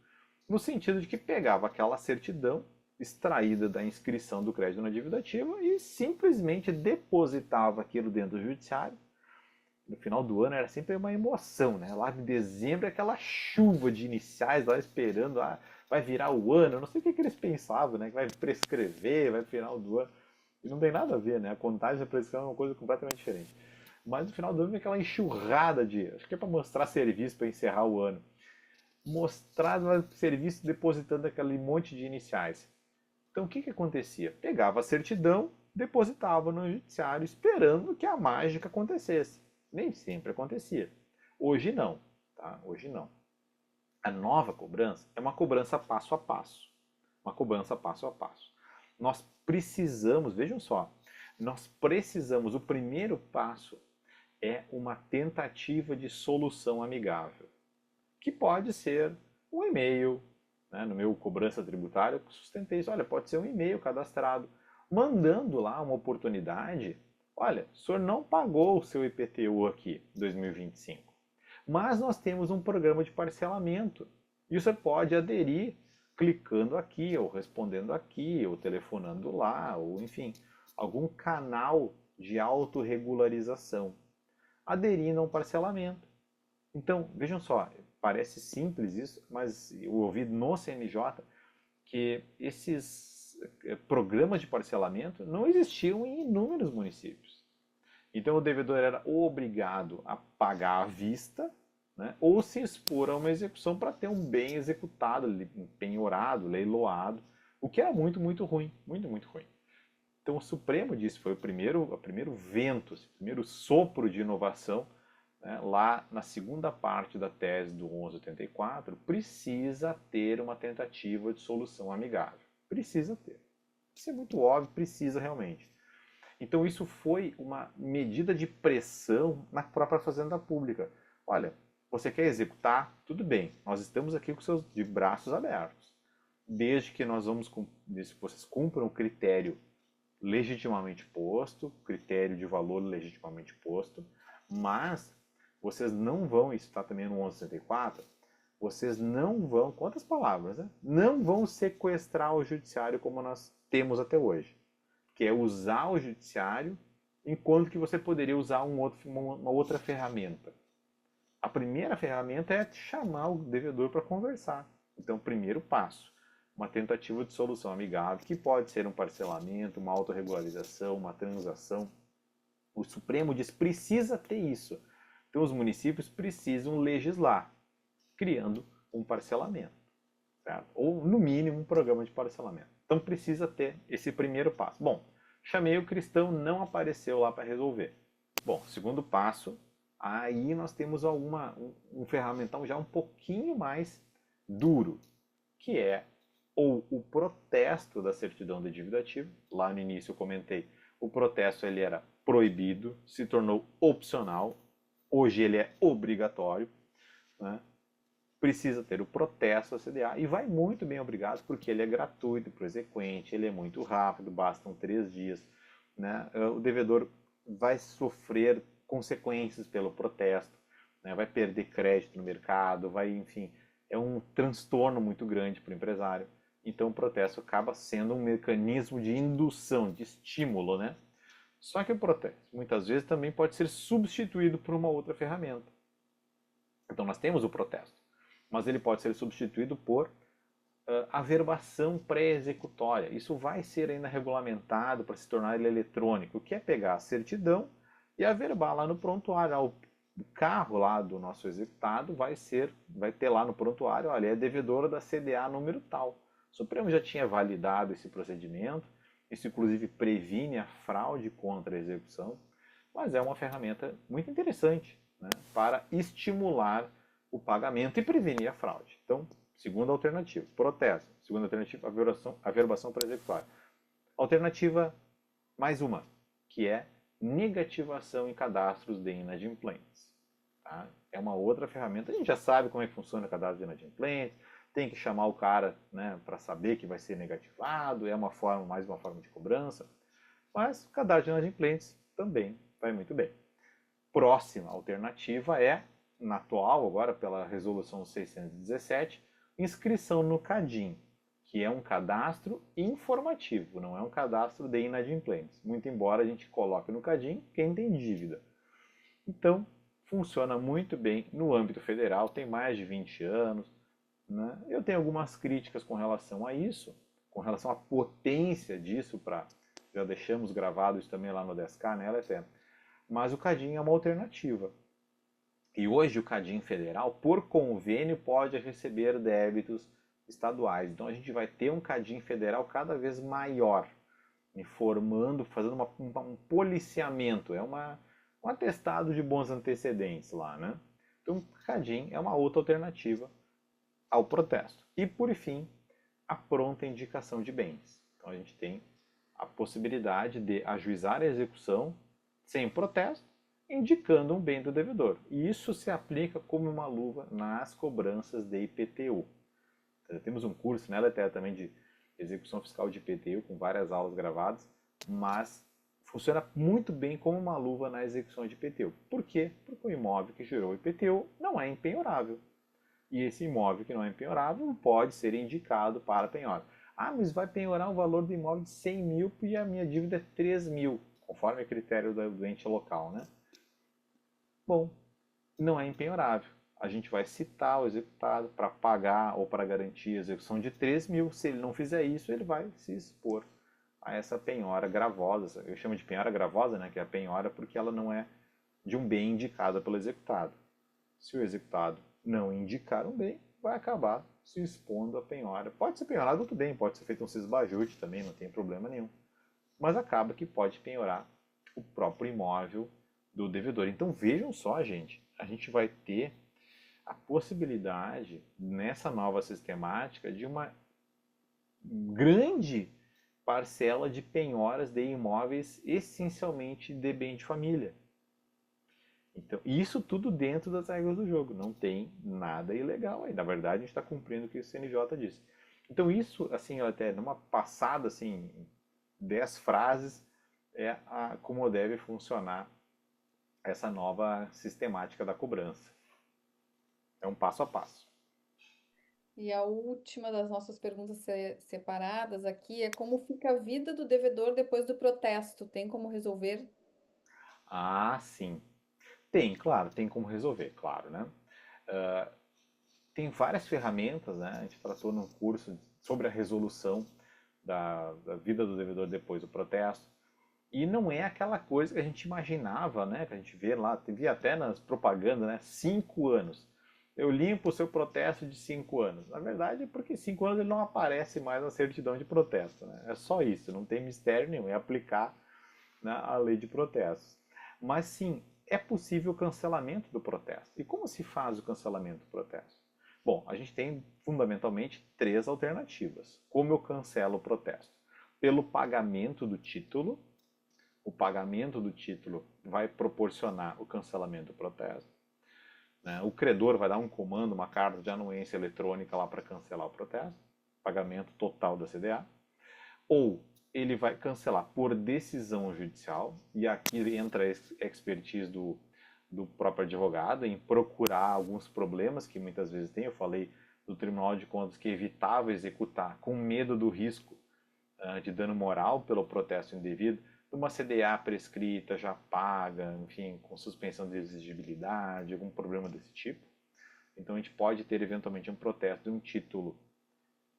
no sentido de que pegava aquela certidão extraída da inscrição do crédito na dívida ativa e simplesmente depositava aquilo dentro do judiciário. No final do ano era sempre uma emoção, né? Lá em dezembro, aquela chuva de iniciais lá esperando, vai virar o ano. Eu não sei o que eles pensavam, né? Que vai prescrever, vai final do ano. E não tem nada a ver, né? A contagem da prescrição é uma coisa completamente diferente. Mas no final do ano vem aquela enxurrada de. Acho que é para mostrar serviço para encerrar o ano. Mostrar serviço depositando aquele monte de iniciais. Então o que acontecia? Pegava a certidão, depositava no judiciário, esperando que a mágica acontecesse. Nem sempre acontecia. Hoje não, tá? Hoje não. A nova cobrança é uma cobrança passo a passo. Uma cobrança passo a passo. Nós precisamos, vejam só, nós precisamos, o primeiro passo é uma tentativa de solução amigável, que pode ser um e-mail, né? No meu cobrança tributária eu sustentei isso, olha, pode ser um e-mail cadastrado, mandando lá uma oportunidade, olha, o senhor não pagou o seu IPTU aqui, 2025, mas nós temos um programa de parcelamento, e você pode aderir clicando aqui, ou respondendo aqui, ou telefonando lá, ou enfim, algum canal de autorregularização, aderindo a um parcelamento. Então, vejam só, parece simples isso, mas eu ouvi no CNJ que esses programas de parcelamento não existiam em inúmeros municípios. Então, o devedor era obrigado a pagar à vista, né, ou se expor a uma execução para ter um bem executado, penhorado, leiloado, o que era muito, muito ruim, muito, muito ruim. Então, o Supremo disse, foi o primeiro vento, o primeiro sopro de inovação, né, lá na segunda parte da tese do 1184, precisa ter uma tentativa de solução amigável. Precisa ter. Isso é muito óbvio, precisa realmente. Então isso foi uma medida de pressão na própria Fazenda Pública. Olha, você quer executar? Tudo bem, nós estamos aqui com seus de braços abertos. Desde que desde que vocês cumpram o critério legitimamente posto, critério de valor legitimamente posto, mas vocês não vão, isso está também no 1164, vocês não vão, quantas palavras, né? Não vão sequestrar o judiciário como nós temos até hoje, que é usar o judiciário enquanto que você poderia usar uma outra ferramenta. A primeira ferramenta é chamar o devedor para conversar. Então, primeiro passo, uma tentativa de solução amigável, que pode ser um parcelamento, uma autorregularização, uma transação. O Supremo diz que precisa ter isso. Então, os municípios precisam legislar, criando um parcelamento, certo? Ou, no mínimo, um programa de parcelamento. Então, precisa ter esse primeiro passo. Bom, chamei o cristão, não apareceu lá para resolver. Bom, segundo passo, aí nós temos um ferramental já um pouquinho mais duro, que é ou o protesto da certidão de dívida ativa. Lá no início eu comentei, o protesto ele era proibido, se tornou opcional, hoje ele é obrigatório, né? Precisa ter o protesto da CDA e vai muito bem obrigado porque ele é gratuito para o exequente, ele é muito rápido, bastam 3 dias, né? O devedor vai sofrer consequências pelo protesto, né? Vai perder crédito no mercado, vai, enfim, é um transtorno muito grande para o empresário. Então o protesto acaba sendo um mecanismo de indução, de estímulo, né? Só que o protesto muitas vezes também pode ser substituído por uma outra ferramenta. Então nós temos o protesto, mas ele pode ser substituído por averbação pré-executória. Isso vai ser ainda regulamentado para se tornar ele eletrônico, que é pegar a certidão e averbar lá no prontuário. O carro lá do nosso executado vai ter lá no prontuário, olha, é devedor da CDA número tal. O Supremo já tinha validado esse procedimento, isso inclusive previne a fraude contra a execução, mas é uma ferramenta muito interessante, né, para estimular o pagamento e prevenir a fraude. Então, segunda alternativa, protesto. Segunda alternativa, averbação para executória. Alternativa mais uma, que é negativação em cadastros de inadimplentes. Tá? É uma outra ferramenta. A gente já sabe como é que funciona o cadastro de inadimplentes, tem que chamar o cara, né, para saber que vai ser negativado, é mais uma forma de cobrança. Mas o cadastro de inadimplentes também vai muito bem. Próxima alternativa é, na atual, agora pela resolução 617, inscrição no CADIM, que é um cadastro informativo, não é um cadastro de inadimplentes. Muito embora a gente coloque no CADIM quem tem dívida. Então, funciona muito bem no âmbito federal, tem mais de 20 anos. Né? Eu tenho algumas críticas com relação a isso, com relação à potência disso, já deixamos gravado isso também lá no 10K, né, LFM? Mas o CADIM é uma alternativa. E hoje o CADIM federal, por convênio, pode receber débitos estaduais. Então a gente vai ter um CADIM federal cada vez maior, informando, fazendo um policiamento, um atestado de bons antecedentes lá, né? Então o CADIM é uma outra alternativa ao protesto. E por fim, a pronta indicação de bens. Então a gente tem a possibilidade de ajuizar a execução sem protesto, indicando um bem do devedor. E isso se aplica como uma luva nas cobranças de IPTU. Então, temos um curso, né, Letéia, também de execução fiscal de IPTU, com várias aulas gravadas, mas funciona muito bem como uma luva na execução de IPTU. Por quê? Porque o imóvel que gerou IPTU não é empenhorável. E esse imóvel que não é empenhorável pode ser indicado para penhora. Ah, mas vai penhorar um valor do imóvel de 100 mil e a minha dívida é 3 mil, conforme o critério do ente local, né? Bom, não é empenhorável. A gente vai citar o executado para pagar ou para garantir a execução de 3 mil. Se ele não fizer isso, ele vai se expor a essa penhora gravosa. Eu chamo de penhora gravosa, né, que é a penhora porque ela não é de um bem indicado pelo executado. Se o executado não indicar um bem, vai acabar se expondo à penhora. Pode ser penhorado outro bem, pode ser feito um cisbajute também, não tem problema nenhum. Mas acaba que pode penhorar o próprio imóvel do devedor. Então vejam só, gente, a gente vai ter a possibilidade nessa nova sistemática de uma grande parcela de penhoras de imóveis essencialmente de bem de família. Então, isso tudo dentro das regras do jogo. Não tem nada ilegal aí. Na verdade, a gente está cumprindo o que o CNJ disse. Então, isso, assim, até numa passada, assim, 10 frases, como deve funcionar essa nova sistemática da cobrança. É um passo a passo. E a última das nossas perguntas separadas aqui é como fica a vida do devedor depois do protesto? Tem como resolver? Ah, sim. Tem, claro, tem como resolver, claro, né? Tem várias ferramentas, né? A gente tratou num curso sobre a resolução da vida do devedor depois do protesto. E não é aquela coisa que a gente imaginava, né? Que a gente vê lá, via até nas propagandas, né? 5 anos. Eu limpo o seu protesto de 5 anos. Na verdade, é porque 5 anos ele não aparece mais na certidão de protesto, né? É só isso, não tem mistério nenhum, é aplicar, né, a lei de protestos. Mas sim, é possível o cancelamento do protesto. E como se faz o cancelamento do protesto? Bom, a gente tem fundamentalmente 3 alternativas. Como eu cancelo o protesto? Pelo pagamento do título. O pagamento do título vai proporcionar o cancelamento do protesto. Né? O credor vai dar um comando, uma carta de anuência eletrônica lá para cancelar o protesto. Pagamento total da CDA. Ou ele vai cancelar por decisão judicial, e aqui entra a expertise do próprio advogado em procurar alguns problemas que muitas vezes tem. Eu falei do Tribunal de Contas que evitava executar com medo do risco de dano moral pelo protesto indevido, de uma CDA prescrita, já paga, enfim, com suspensão de exigibilidade, algum problema desse tipo. Então a gente pode ter eventualmente um protesto de um título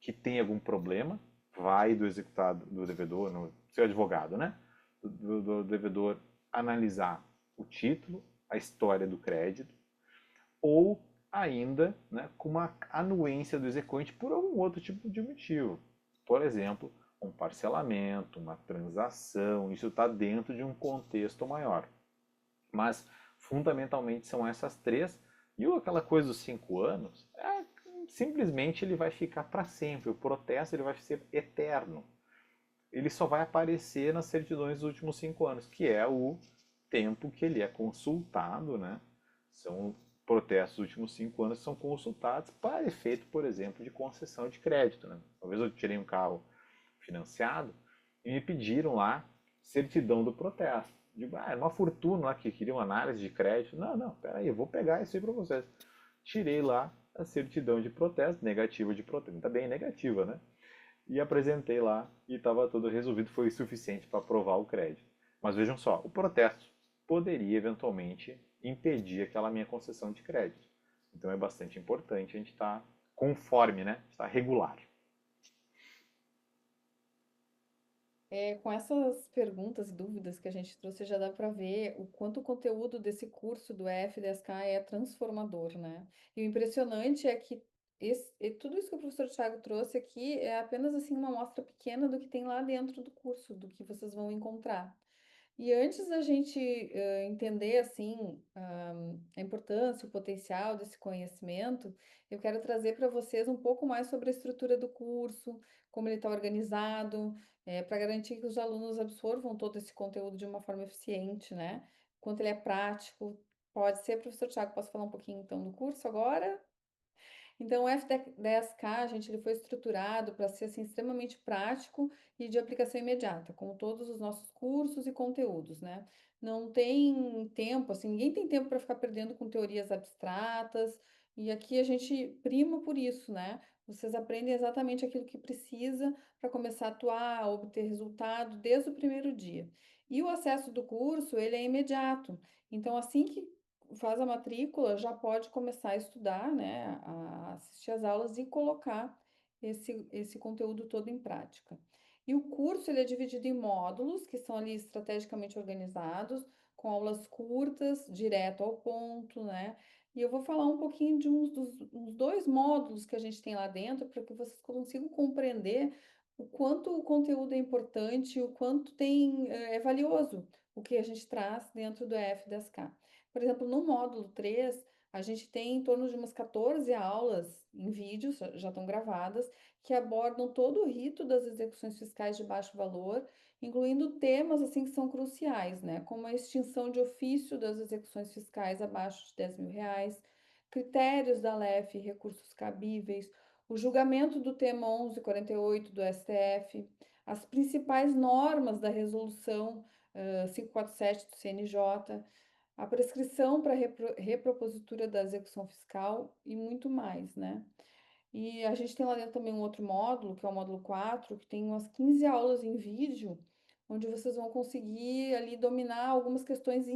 que tem algum problema, vai do executado, do devedor, no seu advogado, né? Do devedor analisar o título, a história do crédito, ou ainda né, com uma anuência do exequente por algum outro tipo de motivo. Por exemplo, um parcelamento, uma transação, isso está dentro de um contexto maior. Mas, fundamentalmente, são essas três. E aquela coisa dos 5 anos, simplesmente ele vai ficar para sempre. O protesto ele vai ser eterno. Ele só vai aparecer nas certidões dos últimos 5 anos, que é o tempo que ele é consultado, né? São protestos dos últimos 5 anos que são consultados para efeito, por exemplo, de concessão de crédito, né? Talvez eu tirei um carro financiado e me pediram lá certidão do protesto. Digo, era uma fortuna lá que queria uma análise de crédito. Não, não, peraí, eu vou pegar isso aí para vocês. Tirei lá a certidão de protesto, negativa de protesto. Ainda bem negativa, né? E apresentei lá e estava tudo resolvido, foi o suficiente para aprovar o crédito. Mas vejam só, o protesto poderia eventualmente impedir aquela minha concessão de crédito. Então é bastante importante a gente estar conforme, né? Estar regular. Com essas perguntas e dúvidas que a gente trouxe, já dá para ver o quanto o conteúdo desse curso do FDSK é transformador, né? E o impressionante é que tudo isso que o professor Thiago trouxe aqui é apenas assim uma amostra pequena do que tem lá dentro do curso, do que vocês vão encontrar. E antes da gente entender assim a importância, o potencial desse conhecimento, eu quero trazer para vocês um pouco mais sobre a estrutura do curso, como ele está organizado, para garantir que os alunos absorvam todo esse conteúdo de uma forma eficiente, né? Quanto ele é prático. Pode ser, professor Tiago, posso falar um pouquinho então do curso agora? Então, o F10K, gente, ele foi estruturado para ser assim, extremamente prático e de aplicação imediata, como todos os nossos cursos e conteúdos, né? Não tem tempo, assim, ninguém tem tempo para ficar perdendo com teorias abstratas, e aqui a gente prima por isso, né? Vocês aprendem exatamente aquilo que precisa para começar a atuar, a obter resultado desde o primeiro dia. E o acesso do curso, ele é imediato. Então, assim que faz a matrícula, já pode começar a estudar, né, a assistir às aulas e colocar esse conteúdo todo em prática. E o curso ele é dividido em módulos que são ali estrategicamente organizados, com aulas curtas, direto ao ponto, né? E eu vou falar um pouquinho de uns dois módulos que a gente tem lá dentro para que vocês consigam compreender o quanto o conteúdo é importante, o quanto é valioso o que a gente traz dentro do F10K. Por exemplo, no módulo 3, a gente tem em torno de umas 14 aulas em vídeo, já estão gravadas, que abordam todo o rito das execuções fiscais de baixo valor, incluindo temas assim que são cruciais, né? Como a extinção de ofício das execuções fiscais abaixo de R$ 10.000, critérios da LEF, recursos cabíveis, o julgamento do tema 1148 do STF, as principais normas da resolução 547 do CNJ, a prescrição para repropositura da execução fiscal e muito mais, né? E a gente tem lá dentro também um outro módulo, que é o módulo 4, que tem umas 15 aulas em vídeo, onde vocês vão conseguir ali dominar algumas questões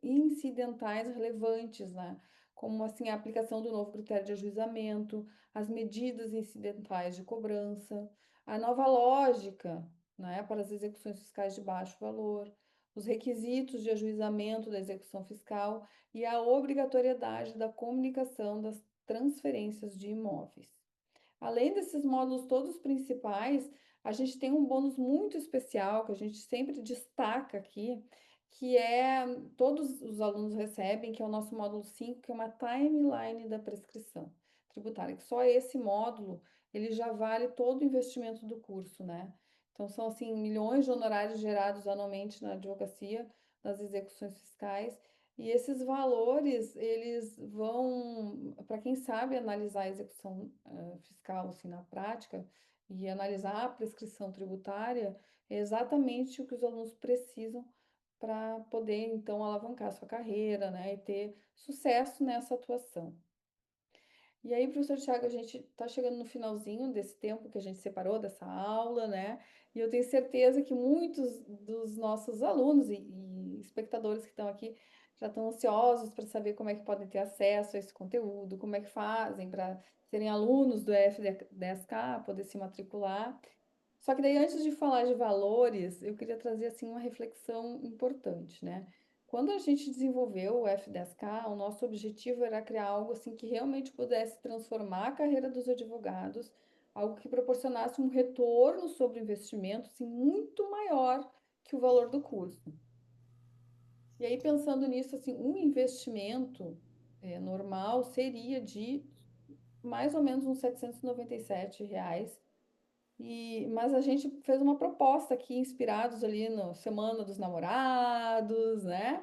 incidentais relevantes, né? Como assim a aplicação do novo critério de ajuizamento, as medidas incidentais de cobrança, a nova lógica, né, para as execuções fiscais de baixo valor, os requisitos de ajuizamento da execução fiscal e a obrigatoriedade da comunicação das transferências de imóveis. Além desses módulos todos principais, a gente tem um bônus muito especial que a gente sempre destaca aqui, que é todos os alunos recebem, que é o nosso módulo 5, que é uma timeline da prescrição tributária, que só esse módulo ele já vale todo o investimento do curso, né? Então são assim milhões de honorários gerados anualmente na advocacia, nas execuções fiscais, e esses valores, eles vão, para quem sabe analisar a execução fiscal assim, na prática e analisar a prescrição tributária, é exatamente o que os alunos precisam para poder, então, alavancar sua carreira, né, e ter sucesso nessa atuação. E aí, professor Tiago, a gente está chegando no finalzinho desse tempo que a gente separou dessa aula, né? E eu tenho certeza que muitos dos nossos alunos e espectadores que estão aqui já estão ansiosos para saber como é que podem ter acesso a esse conteúdo, como é que fazem para serem alunos do EFDSK, poder se matricular. Só que daí, antes de falar de valores, eu queria trazer assim uma reflexão importante, né? Quando a gente desenvolveu o F10K, o nosso objetivo era criar algo assim que realmente pudesse transformar a carreira dos advogados, algo que proporcionasse um retorno sobre o investimento assim, muito maior que o valor do curso. E aí, pensando nisso, assim, um investimento normal seria de mais ou menos uns R$ 797. Mas a gente fez uma proposta aqui, inspirados ali no Semana dos Namorados, né?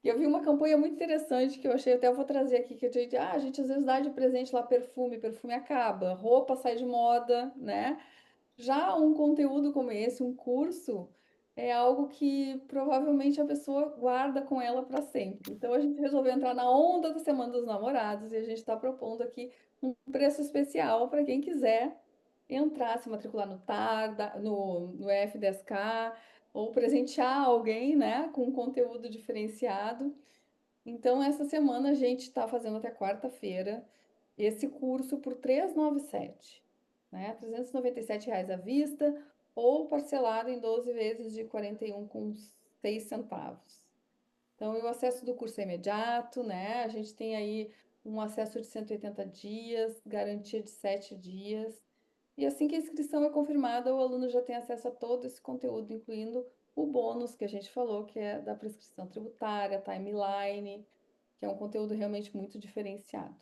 E eu vi uma campanha muito interessante que eu achei, até eu vou trazer aqui, que a gente às vezes dá de presente lá perfume, perfume acaba, roupa sai de moda, né? Já um conteúdo como esse, um curso, é algo que provavelmente a pessoa guarda com ela para sempre. Então a gente resolveu entrar na onda da Semana dos Namorados e a gente está propondo aqui um preço especial para quem quiser entrar, se matricular no TAR, no F10K, ou presentear alguém, né, com um conteúdo diferenciado. Então, essa semana a gente está fazendo até quarta-feira esse curso por 397, né? R$ 397 à vista ou parcelado em 12 vezes de 41,06 centavos. Então, o acesso do curso é imediato, né? A gente tem aí um acesso de 180 dias, garantia de 7 dias. E assim que a inscrição é confirmada, o aluno já tem acesso a todo esse conteúdo, incluindo o bônus que a gente falou, que é da prescrição tributária, timeline, que é um conteúdo realmente muito diferenciado.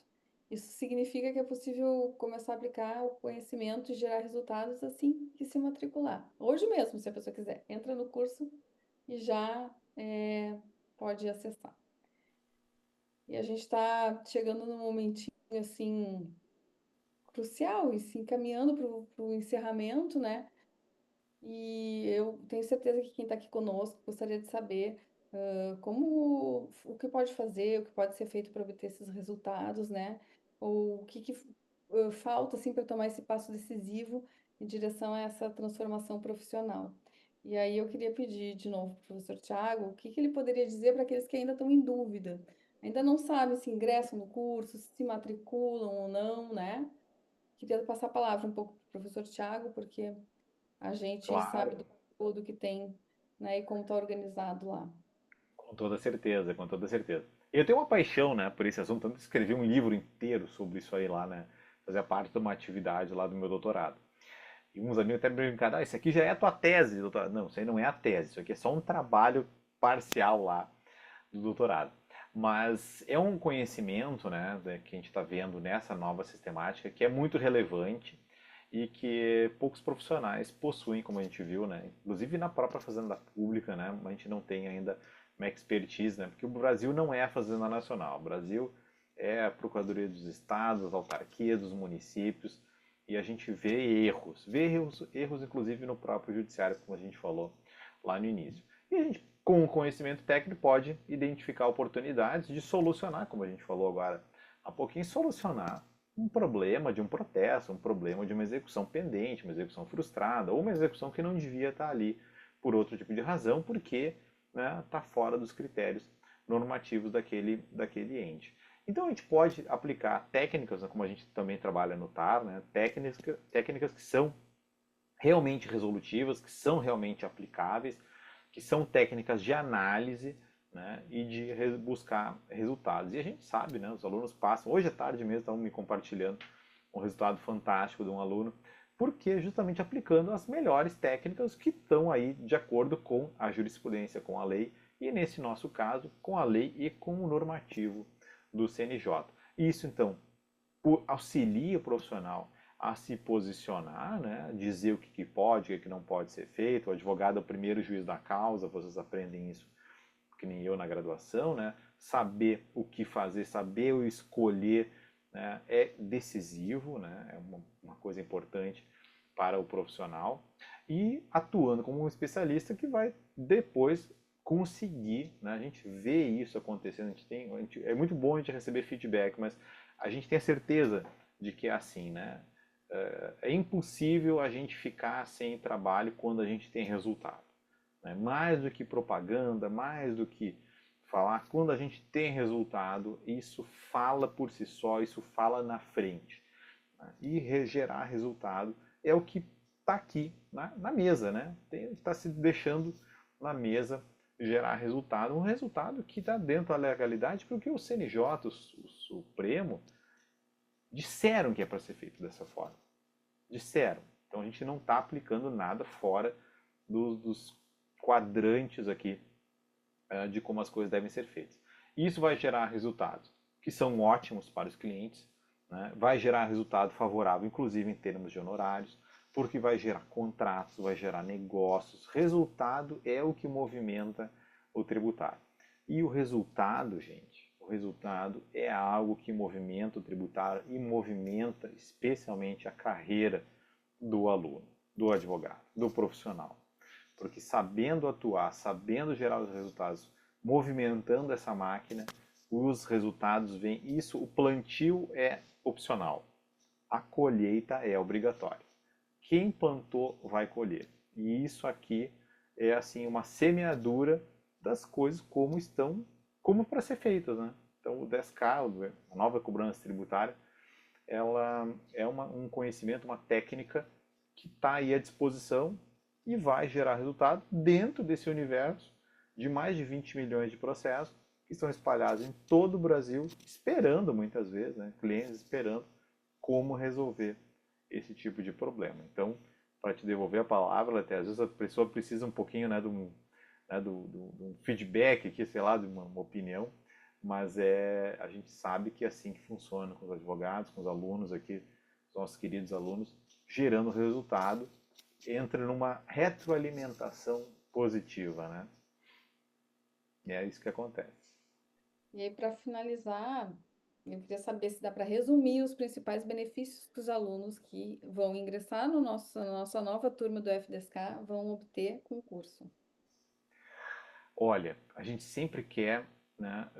Isso significa que é possível começar a aplicar o conhecimento e gerar resultados assim que se matricular. Hoje mesmo, se a pessoa quiser, entra no curso e já pode acessar. E a gente está chegando num momentinho assim crucial e se encaminhando para o encerramento, né? E eu tenho certeza que quem está aqui conosco gostaria de saber como o que pode fazer, o que pode ser feito para obter esses resultados, né? Ou o que falta assim para tomar esse passo decisivo em direção a essa transformação profissional. E aí eu queria pedir de novo para o professor Tiago, o que ele poderia dizer para aqueles que ainda estão em dúvida, ainda não sabem se ingressam no curso, se matriculam ou não, né? Queria passar a palavra um pouco para o professor Tiago, porque a gente sabe do Claro, conteúdo que tem, né, e como está organizado lá. com toda certeza, com toda certeza. Eu tenho uma paixão, né, por esse assunto, tanto que escrevi um livro inteiro sobre isso aí lá, né? Fazia parte de uma atividade lá do meu doutorado. E uns amigos até brincaram, ah, isso aqui já é a tua tese, doutorado. Não, isso aí não é a tese, isso aqui é só um trabalho parcial lá do doutorado. Mas é um conhecimento, né, que a gente está vendo nessa nova sistemática que é muito relevante e que poucos profissionais possuem, como a gente viu, né, inclusive na própria fazenda pública, né, a gente não tem ainda uma expertise, né, porque o Brasil não é a fazenda nacional, o Brasil é a Procuradoria dos Estados, as autarquias dos municípios, e a gente vê erros inclusive no próprio judiciário, como a gente falou lá no início. E a gente, com o conhecimento técnico, pode identificar oportunidades de solucionar, como a gente falou agora há pouquinho, solucionar um problema de um protesto, um problema de uma execução pendente, uma execução frustrada, ou uma execução que não devia estar ali por outro tipo de razão, porque está fora dos critérios normativos daquele ente. Então a gente pode aplicar técnicas, como a gente também trabalha no TAR, né, técnicas que são realmente resolutivas, que são realmente aplicáveis, que são técnicas de análise, né, e de buscar resultados. E a gente sabe, né, os alunos passam, hoje à tarde mesmo estavam me compartilhando um resultado fantástico de um aluno, porque justamente aplicando as melhores técnicas que estão aí de acordo com a jurisprudência, com a lei, e nesse nosso caso, com a lei e com o normativo do CNJ. Isso então auxilia o profissional a se posicionar, né? Dizer o que pode, o que não pode ser feito. O advogado é o primeiro juiz da causa, vocês aprendem isso que nem eu na graduação, né? Saber o que fazer, saber o escolher, né? É decisivo, né? É uma coisa importante para o profissional e atuando como um especialista que vai depois conseguir, né? A gente vê isso acontecendo, é muito bom a gente receber feedback, mas a gente tem a certeza de que é assim, né? É impossível a gente ficar sem trabalho quando a gente tem resultado, né? Mais do que propaganda, mais do que falar, quando a gente tem resultado, isso fala por si só, isso fala na frente, né? E gerar resultado é o que está aqui na mesa, né? Está se deixando na mesa gerar resultado, um resultado que está dentro da legalidade, porque o CNJ, o Supremo, disseram que é para ser feito dessa forma. Disseram. Então a gente não está aplicando nada fora dos quadrantes aqui de como as coisas devem ser feitas. Isso vai gerar resultados que são ótimos para os clientes, né? Vai gerar resultado favorável, inclusive em termos de honorários, porque vai gerar contratos, vai gerar negócios. Resultado é o que movimenta o tributário. E o resultado, gente, o resultado é algo que movimenta o tributário e movimenta especialmente a carreira do aluno, do advogado, do profissional. Porque sabendo atuar, sabendo gerar os resultados, movimentando essa máquina, os resultados vêm. Isso, o plantio é opcional. A colheita é obrigatória. Quem plantou vai colher. E isso aqui é assim uma semeadura das coisas como estão, como para ser feitas, né? Então o 10K, a nova cobrança tributária, ela é um conhecimento, uma técnica que está aí à disposição e vai gerar resultado dentro desse universo de mais de 20 milhões de processos que estão espalhados em todo o Brasil, esperando muitas vezes, né, clientes esperando como resolver esse tipo de problema. Então, para te devolver a palavra, até às vezes a pessoa precisa um pouquinho, né, de um feedback aqui, sei lá, de uma opinião, mas a gente sabe que é assim que funciona com os advogados, com os alunos aqui, os nossos queridos alunos, gerando resultado, entra numa retroalimentação positiva, né? E é isso que acontece. E aí, para finalizar, eu queria saber se dá para resumir os principais benefícios que os alunos que vão ingressar no na nossa nova turma do FDSK vão obter com o curso. Olha, a gente sempre quer, né,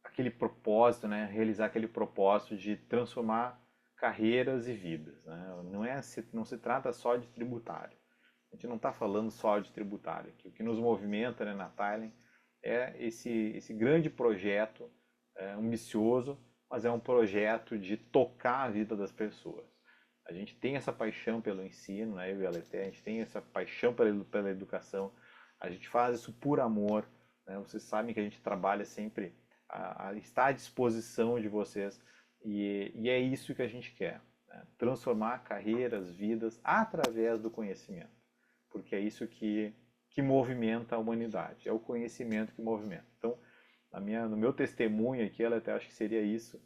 aquele propósito, né, realizar aquele propósito de transformar carreiras e vidas, né? Não se trata só de tributário. A gente não está falando só de tributário. O que nos movimenta, né, na Thailand é esse grande projeto ambicioso, mas é um projeto de tocar a vida das pessoas. A gente tem essa paixão pelo ensino, né, eu e a Leté, a gente tem essa paixão pela educação, a gente faz isso por amor, né? Vocês sabem que a gente trabalha sempre está à disposição de vocês e é isso que a gente quer, né? Transformar carreiras, vidas através do conhecimento, porque é isso que movimenta a humanidade, é o conhecimento que movimenta. Então, no meu testemunho aqui, ela até acho que seria isso,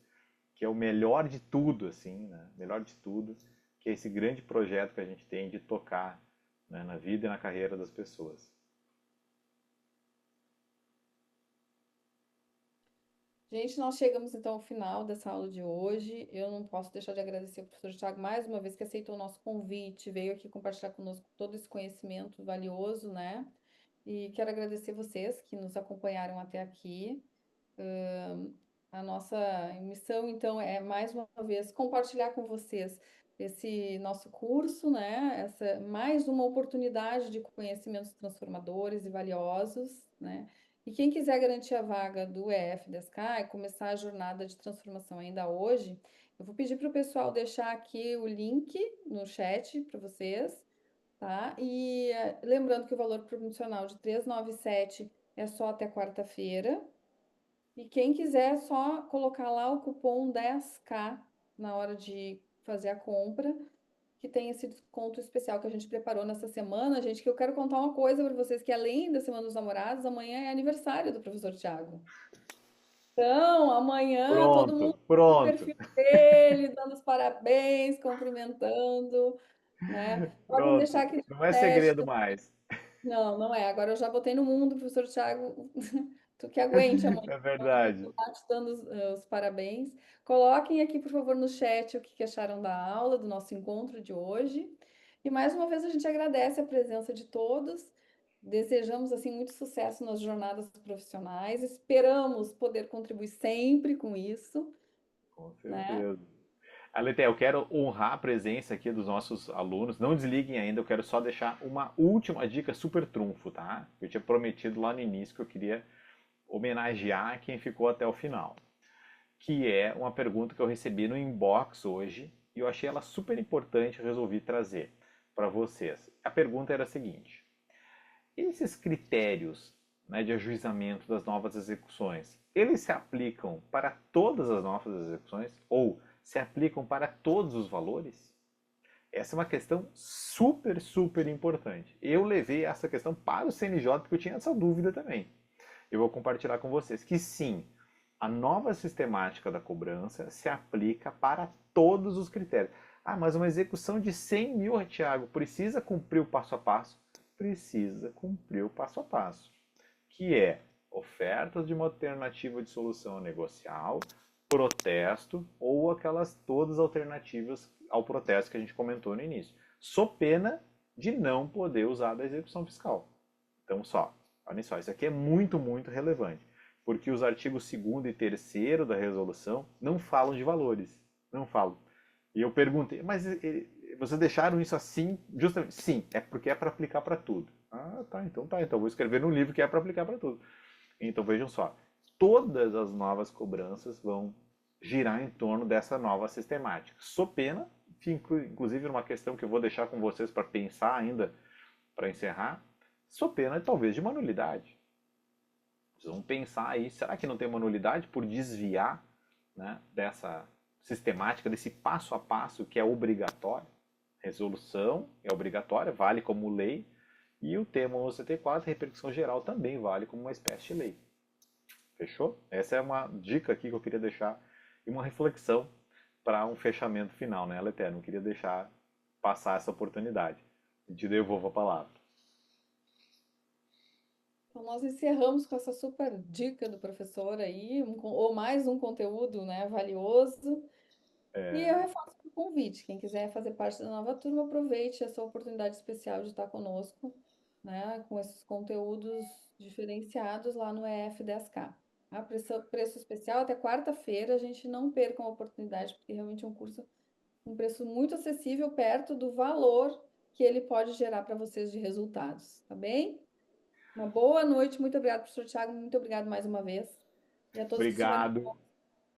que é o melhor de tudo, assim, né? Melhor de tudo, que é esse grande projeto que a gente tem de tocar, né, na vida e na carreira das pessoas. Gente, nós chegamos então ao final dessa aula de hoje. Eu não posso deixar de agradecer ao professor Thiago mais uma vez que aceitou o nosso convite, veio aqui compartilhar conosco todo esse conhecimento valioso, né? E quero agradecer vocês que nos acompanharam até aqui. A nossa missão, então, é mais uma vez compartilhar com vocês esse nosso curso, né? Essa mais uma oportunidade de conhecimentos transformadores e valiosos, né? E quem quiser garantir a vaga do EF da Sky e começar a jornada de transformação ainda hoje, eu vou pedir para o pessoal deixar aqui o link no chat para vocês, tá? E lembrando que o valor promocional de 397 é só até quarta-feira. E quem quiser, é só colocar lá o cupom 10K na hora de fazer a compra, que tem esse desconto especial que a gente preparou nessa semana, gente, que eu quero contar uma coisa para vocês, que além da Semana dos Namorados, amanhã é aniversário do professor Tiago. Então, amanhã todo mundo Pronto, no pronto, perfil dele, dando os parabéns, cumprimentando, né? Podem deixar pronto. aqui no Não é chat. segredo mais. Não, não é. Agora eu já botei no mundo, professor Tiago Tu que aguente amanhã, É tô verdade. lá te dando os parabéns. Coloquem aqui, por favor, no chat o que que acharam da aula, do nosso encontro de hoje. E mais uma vez a gente agradece a presença de todos. Desejamos assim muito sucesso nas jornadas profissionais. Esperamos poder contribuir sempre com isso, Com né? certeza. Aleté, eu quero honrar a presença aqui dos nossos alunos. Não desliguem ainda, eu quero só deixar uma última dica super trunfo, tá? Eu tinha prometido lá no início que eu queria homenagear quem ficou até o final. Que é uma pergunta que eu recebi no inbox hoje e eu achei ela super importante e resolvi trazer para vocês. A pergunta era a seguinte: esses critérios, né, de ajuizamento das novas execuções, eles se aplicam para todas as novas execuções ou se aplicam para todos os valores? Essa é uma questão super, super importante. Eu levei essa questão para o CNJ porque eu tinha essa dúvida também. Eu vou compartilhar com vocês que sim, a nova sistemática da cobrança se aplica para todos os critérios. Ah, mas uma execução de 100 mil, Thiago, precisa cumprir o passo a passo? Precisa cumprir o passo a passo, que é ofertas de uma alternativa de solução negocial, protesto ou aquelas todas alternativas ao protesto que a gente comentou no início, sob pena de não poder usar da execução fiscal. Então, olhem só, isso aqui é muito, muito relevante, porque os artigos 2º e 3º da resolução não falam de valores, não falam. E eu perguntei, mas vocês deixaram isso assim, justamente? Sim, é porque é para aplicar para tudo. Ah, tá, então vou escrever no livro que é para aplicar para tudo. Então vejam só, todas as novas cobranças vão girar em torno dessa nova sistemática. Sou pena, inclusive uma questão que eu vou deixar com vocês para pensar ainda, para encerrar, sou pena talvez de uma nulidade. Vocês vão pensar aí, será que não tem uma nulidade por desviar, né, dessa sistemática, desse passo a passo que é obrigatório? Resolução é obrigatória, vale como lei, e o tema 1174, repercussão geral, também vale como uma espécie de lei. Fechou? Essa é uma dica aqui que eu queria deixar e uma reflexão para um fechamento final, né, Leté? Não queria deixar passar essa oportunidade. E te devolvo a palavra. Então, nós encerramos com essa super dica do professor aí, ou mais um conteúdo, né, valioso. E eu reforço o convite. Quem quiser fazer parte da nova turma, aproveite essa oportunidade especial de estar conosco, né, com esses conteúdos diferenciados lá no EF10K. Preço especial até quarta-feira, a gente não perca a oportunidade, porque realmente é um curso com um preço muito acessível, perto do valor que ele pode gerar para vocês de resultados, tá bem? Uma boa noite, muito obrigado, professor Thiago, muito obrigado mais uma vez. E a todos que estiveram Obrigado.